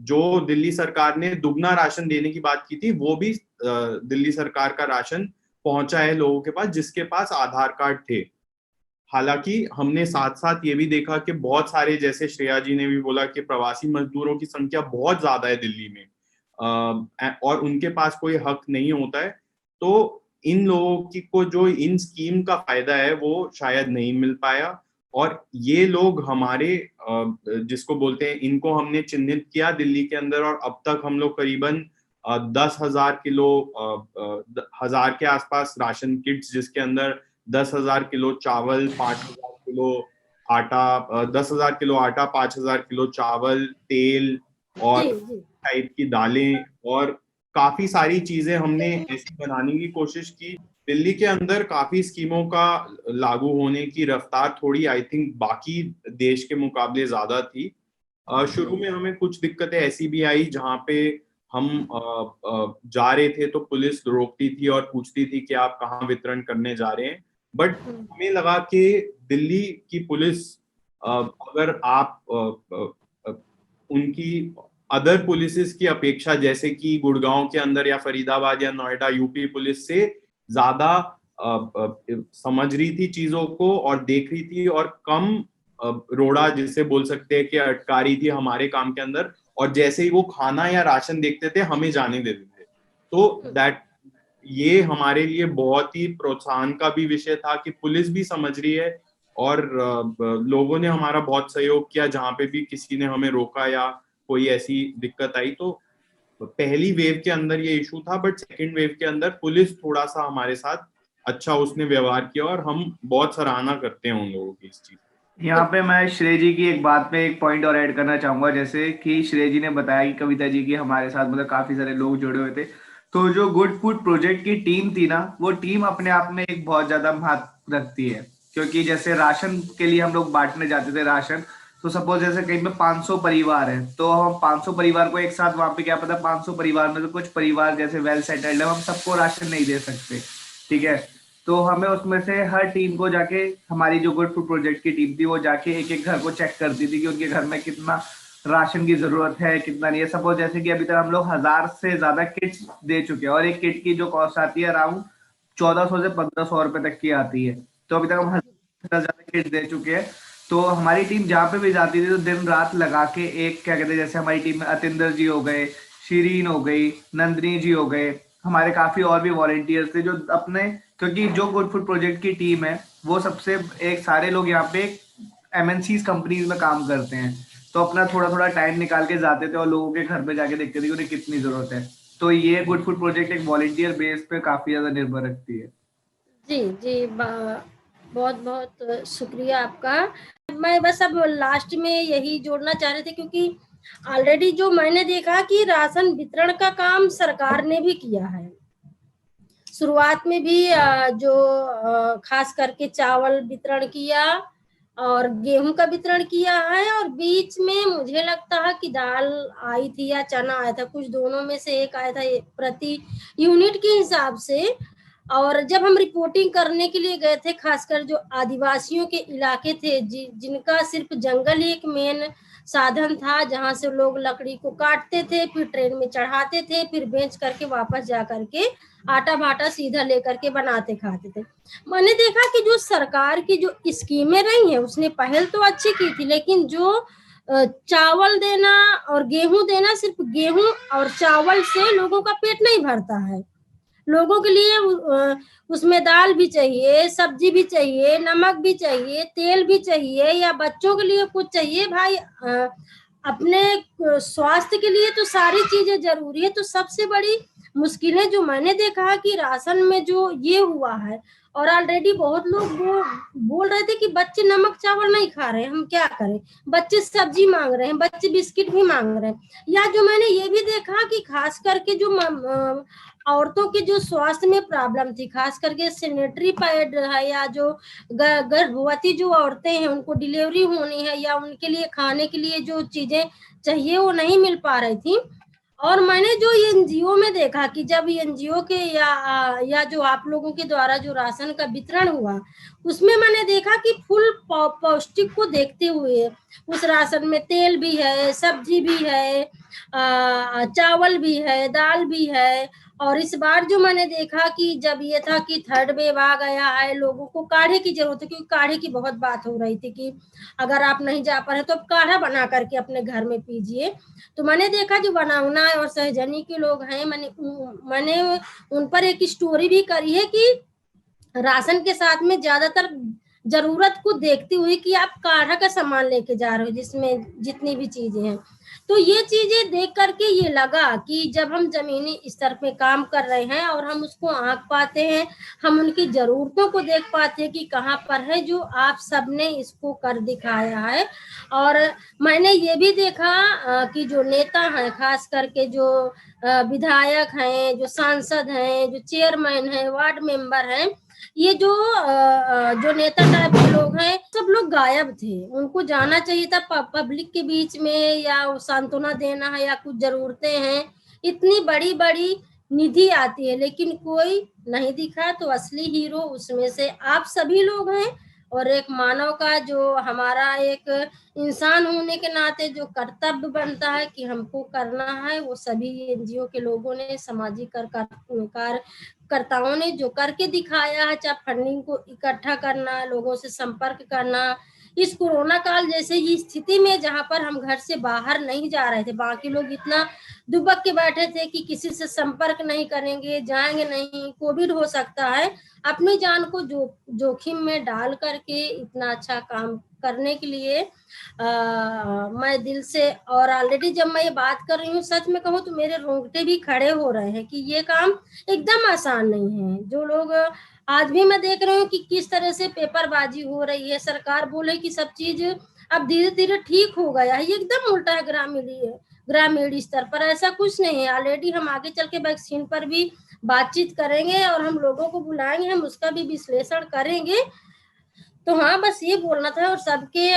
जो दिल्ली सरकार ने दुगना राशन देने की बात की थी वो भी दिल्ली सरकार का राशन पहुंचा है लोगों के पास जिसके पास आधार कार्ड थे। हालांकि हमने साथ साथ ये भी देखा कि बहुत सारे, जैसे श्रेया जी ने भी बोला कि प्रवासी मजदूरों की संख्या बहुत ज्यादा है दिल्ली में और उनके पास कोई हक नहीं होता है। तो इन लोगों की को जो इन स्कीम का फायदा है वो शायद नहीं मिल पाया। और ये लोग हमारे जिसको बोलते हैं, इनको हमने चिन्हित किया दिल्ली के अंदर और अब तक हम लोग करीबन 10,000 किलो 1000 के आसपास राशन किट्स, जिसके अंदर 10,000 किलो चावल, 5,000 किलो आटा, 10,000 किलो आटा, 5,000 किलो चावल, तेल और टाइप की दालें और काफी सारी चीजें हमने ऐसी बनाने की कोशिश की। दिल्ली के अंदर काफी स्कीमों का लागू होने की रफ्तार थोड़ी आई थिंक बाकी देश के मुकाबले ज्यादा थी। शुरू में हमें कुछ दिक्कतें ऐसी भी आई जहाँ पे हम जा रहे थे तो पुलिस रोकती थी और पूछती थी कि आप कहाँ वितरण करने जा रहे हैं। बट हमें लगा कि दिल्ली की पुलिस अगर आप उनकी अदर पुलिसेस की अपेक्षा, जैसे कि गुड़गांव के अंदर या फरीदाबाद या नोएडा यूपी पुलिस से ज्यादा समझ रही थी चीजों को और देख रही थी और कम रोड़ा जिसे बोल सकते हैं कि अटका रही थी हमारे काम के अंदर। और जैसे ही वो खाना या राशन देखते थे हमें जाने देते थे। तो ये हमारे लिए बहुत ही प्रोत्साहन का भी विषय था कि पुलिस भी समझ रही है और लोगों ने हमारा बहुत सहयोग किया जहाँ पे भी किसी ने हमें रोका या कोई ऐसी दिक्कत आई। तो पहली वेव के अंदर ये इशू था, बट सेकंड वेव के अंदर पुलिस थोड़ा सा हमारे साथ अच्छा उसने व्यवहार किया और हम बहुत सराहना करते हैं उन लोगों की इस चीज। यहाँ पे मैं श्रेय जी की एक बात पे एक पॉइंट और ऐड करना चाहूंगा। जैसे कि श्रेय जी ने बताया कि कविता जी की हमारे साथ मतलब काफी सारे लोग जुड़े हुए थे। तो जो गुड फूड प्रोजेक्ट की टीम थी ना, वो टीम अपने आप में एक बहुत ज्यादा महत्व रखती है। क्योंकि जैसे राशन के लिए हम लोग बांटने जाते थे राशन, तो सपोज जैसे कहीं पे 500 परिवार है तो हम 500 परिवार को एक साथ, वहां पे क्या पता 500 परिवार में तो कुछ परिवार जैसे वेल सेटल्ड है, हम सबको राशन नहीं दे सकते, ठीक है। तो हमें उसमें से हर टीम को जाके, हमारी जो गुड फूड प्रोजेक्ट की टीम थी वो जाके एक एक घर को चेक करती थी कि उनके घर में कितना राशन की जरूरत है, कितना नहीं है। सपोज जैसे कि अभी तक हम लोग 1000 से ज्यादा किट्स दे चुके हैं और एक किट की जो कॉस्ट आती है अराउंड 1400 से 1500 रुपए तक की आती है। तो अभी तक हम 1000 से ज्यादा किट्स दे चुके हैं। तो हमारी टीम जहाँ पे भी जाती थी तो दिन रात लगा के एक, क्या कहते हैं, जैसे हमारी टीम में अतिंदर जी हो गए, शिरीन हो गई, नंदिनी जी हो गए, हमारे काफी और भी वॉलेंटियर्स थे जो अपने, क्योंकि जो गुड फूड प्रोजेक्ट की टीम है वो सबसे एक सारे लोग यहाँ पे MNCs कंपनीज में काम करते हैं, तो अपना थोड़ा थोड़ा टाइम निकाल के जाते थे और लोगों के घर पे जाके देखते थे कि उन्हें कितनी जरूरत है। तो ये गुड फूड प्रोजेक्ट एक वॉलेंटियर बेस पे काफी ज्यादा निर्भर रखती है। जी जी, बहुत बहुत शुक्रिया आपका। मैं बस अब लास्ट में यही जोड़ना चाह रहे थे, क्योंकि ऑलरेडी जो मैंने देखा कि राशन वितरण का काम सरकार ने भी किया है। शुरुआत में भी जो खास करके चावल वितरण किया और गेहूं का वितरण किया है, और बीच में मुझे लगता है कि दाल आई थी या चना आया था, कुछ दोनों में से एक आया था प्रति यूनिट के हिसाब से। और जब हम रिपोर्टिंग करने के लिए गए थे, खासकर जो आदिवासियों के इलाके थे जिनका सिर्फ जंगल ही एक मेन साधन था, जहां से लोग लकड़ी को काटते थे, फिर ट्रेन में चढ़ाते थे, फिर बेच करके वापस जा करके आटा भाटा सीधा लेकर के बनाते खाते थे। मैंने देखा कि जो सरकार की जो स्कीमें रही हैं उसने पहल तो अच्छी की थी, लेकिन जो चावल देना और गेहूं देना, सिर्फ गेहूं और चावल से लोगों का पेट नहीं भरता है। लोगों के लिए उसमें दाल भी चाहिए, सब्जी भी चाहिए, नमक भी चाहिए, तेल भी चाहिए, या बच्चों के लिए कुछ चाहिए। भाई अपने स्वास्थ्य के लिए तो सारी चीजें जरूरी है। तो सबसे बड़ी मुश्किलें जो मैंने देखा कि राशन में जो ये हुआ है, और ऑलरेडी बहुत लोग बोल रहे थे कि बच्चे नमक चावल नहीं खा रहे, हम क्या करें, बच्चे सब्जी मांग रहे हैं, बच्चे बिस्किट भी मांग रहे हैं। या जो मैंने ये भी देखा कि खास करके जो औरतों के जो स्वास्थ्य में प्रॉब्लम थी, खास करके सैनिटरी पैड है, या जो गर्भवती जो औरतें हैं उनको डिलीवरी होनी है, या उनके लिए खाने के लिए जो चीजें चाहिए वो नहीं मिल पा रही थी। और मैंने जो एनजीओ में देखा कि जब एनजीओ के या जो आप लोगों के द्वारा जो राशन का वितरण हुआ, उसमें मैंने देखा कि फुल पौष्टिक को देखते हुए उस राशन में तेल भी है, सब्जी भी है, चावल भी है, दाल भी है। और इस बार जो मैंने देखा कि जब ये था कि थर्ड वेव आ गया है, लोगों को काढ़े की जरूरत है, क्योंकि काढ़े की बहुत बात हो रही थी कि अगर आप नहीं जा पा रहे तो आप काढ़ा बना करके अपने घर में पीजिए। तो मैंने देखा जो बनावना और सहजनी के लोग हैं, मैंने उन पर एक स्टोरी भी करी है कि राशन के साथ में ज्यादातर जरूरत को देखते हुए कि आप काढ़ा का सामान लेके जा रहे हो, जिसमें जितनी भी चीजें हैं। तो ये चीजें देख करके ये लगा कि जब हम जमीनी स्तर पे काम कर रहे हैं और हम उसको आंक पाते हैं, हम उनकी जरूरतों को देख पाते हैं कि कहाँ पर है, जो आप सबने इसको कर दिखाया है। और मैंने ये भी देखा कि जो नेता हैं, खास करके जो विधायक हैं, जो सांसद हैं, जो चेयरमैन हैं, वार्ड मेंबर हैं, ये जो नेता टाइप के लोग हैं, सब लोग गायब थे। उनको जाना चाहिए था पब्लिक के बीच में, या सांत्वना देना है, या कुछ जरूरतें हैं। इतनी बड़ी बड़ी निधि आती है लेकिन कोई नहीं दिखा। तो असली हीरो उसमें से आप सभी लोग हैं। और एक मानव का जो हमारा एक इंसान होने के नाते जो कर्तव्य बनता है कि हमको करना है, वो सभी एनजीओ के लोगों ने, सामाजिक कार्यकर्ताओं ने जो करके दिखाया है, चाहे फंडिंग को इकट्ठा करना, लोगों से संपर्क करना। इस कोरोना काल जैसे ही स्थिति में जहां पर हम घर से बाहर नहीं जा रहे थे, बाकी लोग इतना दुबक के बैठे थे कि किसी से संपर्क नहीं करेंगे, जाएंगे नहीं, कोविड हो सकता है, अपनी जान को जोखिम में डाल करके इतना अच्छा काम करने के लिए मैं दिल से, और ऑलरेडी जब मैं ये बात कर रही हूँ, सच में कहूँ तो मेरे रोंगटे भी खड़े हो रहे हैं कि ये काम एकदम आसान नहीं है। जो लोग आज भी मैं देख रही हूँ कि किस तरह से पेपरबाजी हो रही है, सरकार बोले कि सब चीज अब धीरे धीरे ठीक हो गया है, ये एकदम उल्टा है। ग्रामीण स्तर पर ऐसा कुछ नहीं है। ऑलरेडी हम आगे चल के वैक्सीन पर भी बातचीत करेंगे और हम लोगों को बुलाएंगे, हम उसका भी विश्लेषण करेंगे। तो हाँ, बस ये बोलना था। और सबके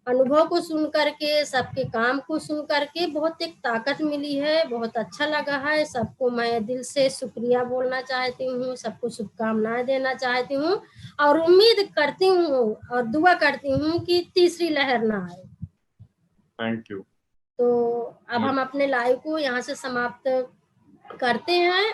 अनुभव को सुन करके, सबके काम को सुन करके बहुत एक ताकत मिली है, बहुत अच्छा लगा है। सबको मैं दिल से शुक्रिया बोलना चाहती हूँ, सबको शुभकामनाएं देना चाहती हूँ और उम्मीद करती हूँ और दुआ करती हूँ कि तीसरी लहर ना आए। Thank you. तो अब हम अपने लाइव को यहाँ से समाप्त करते हैं।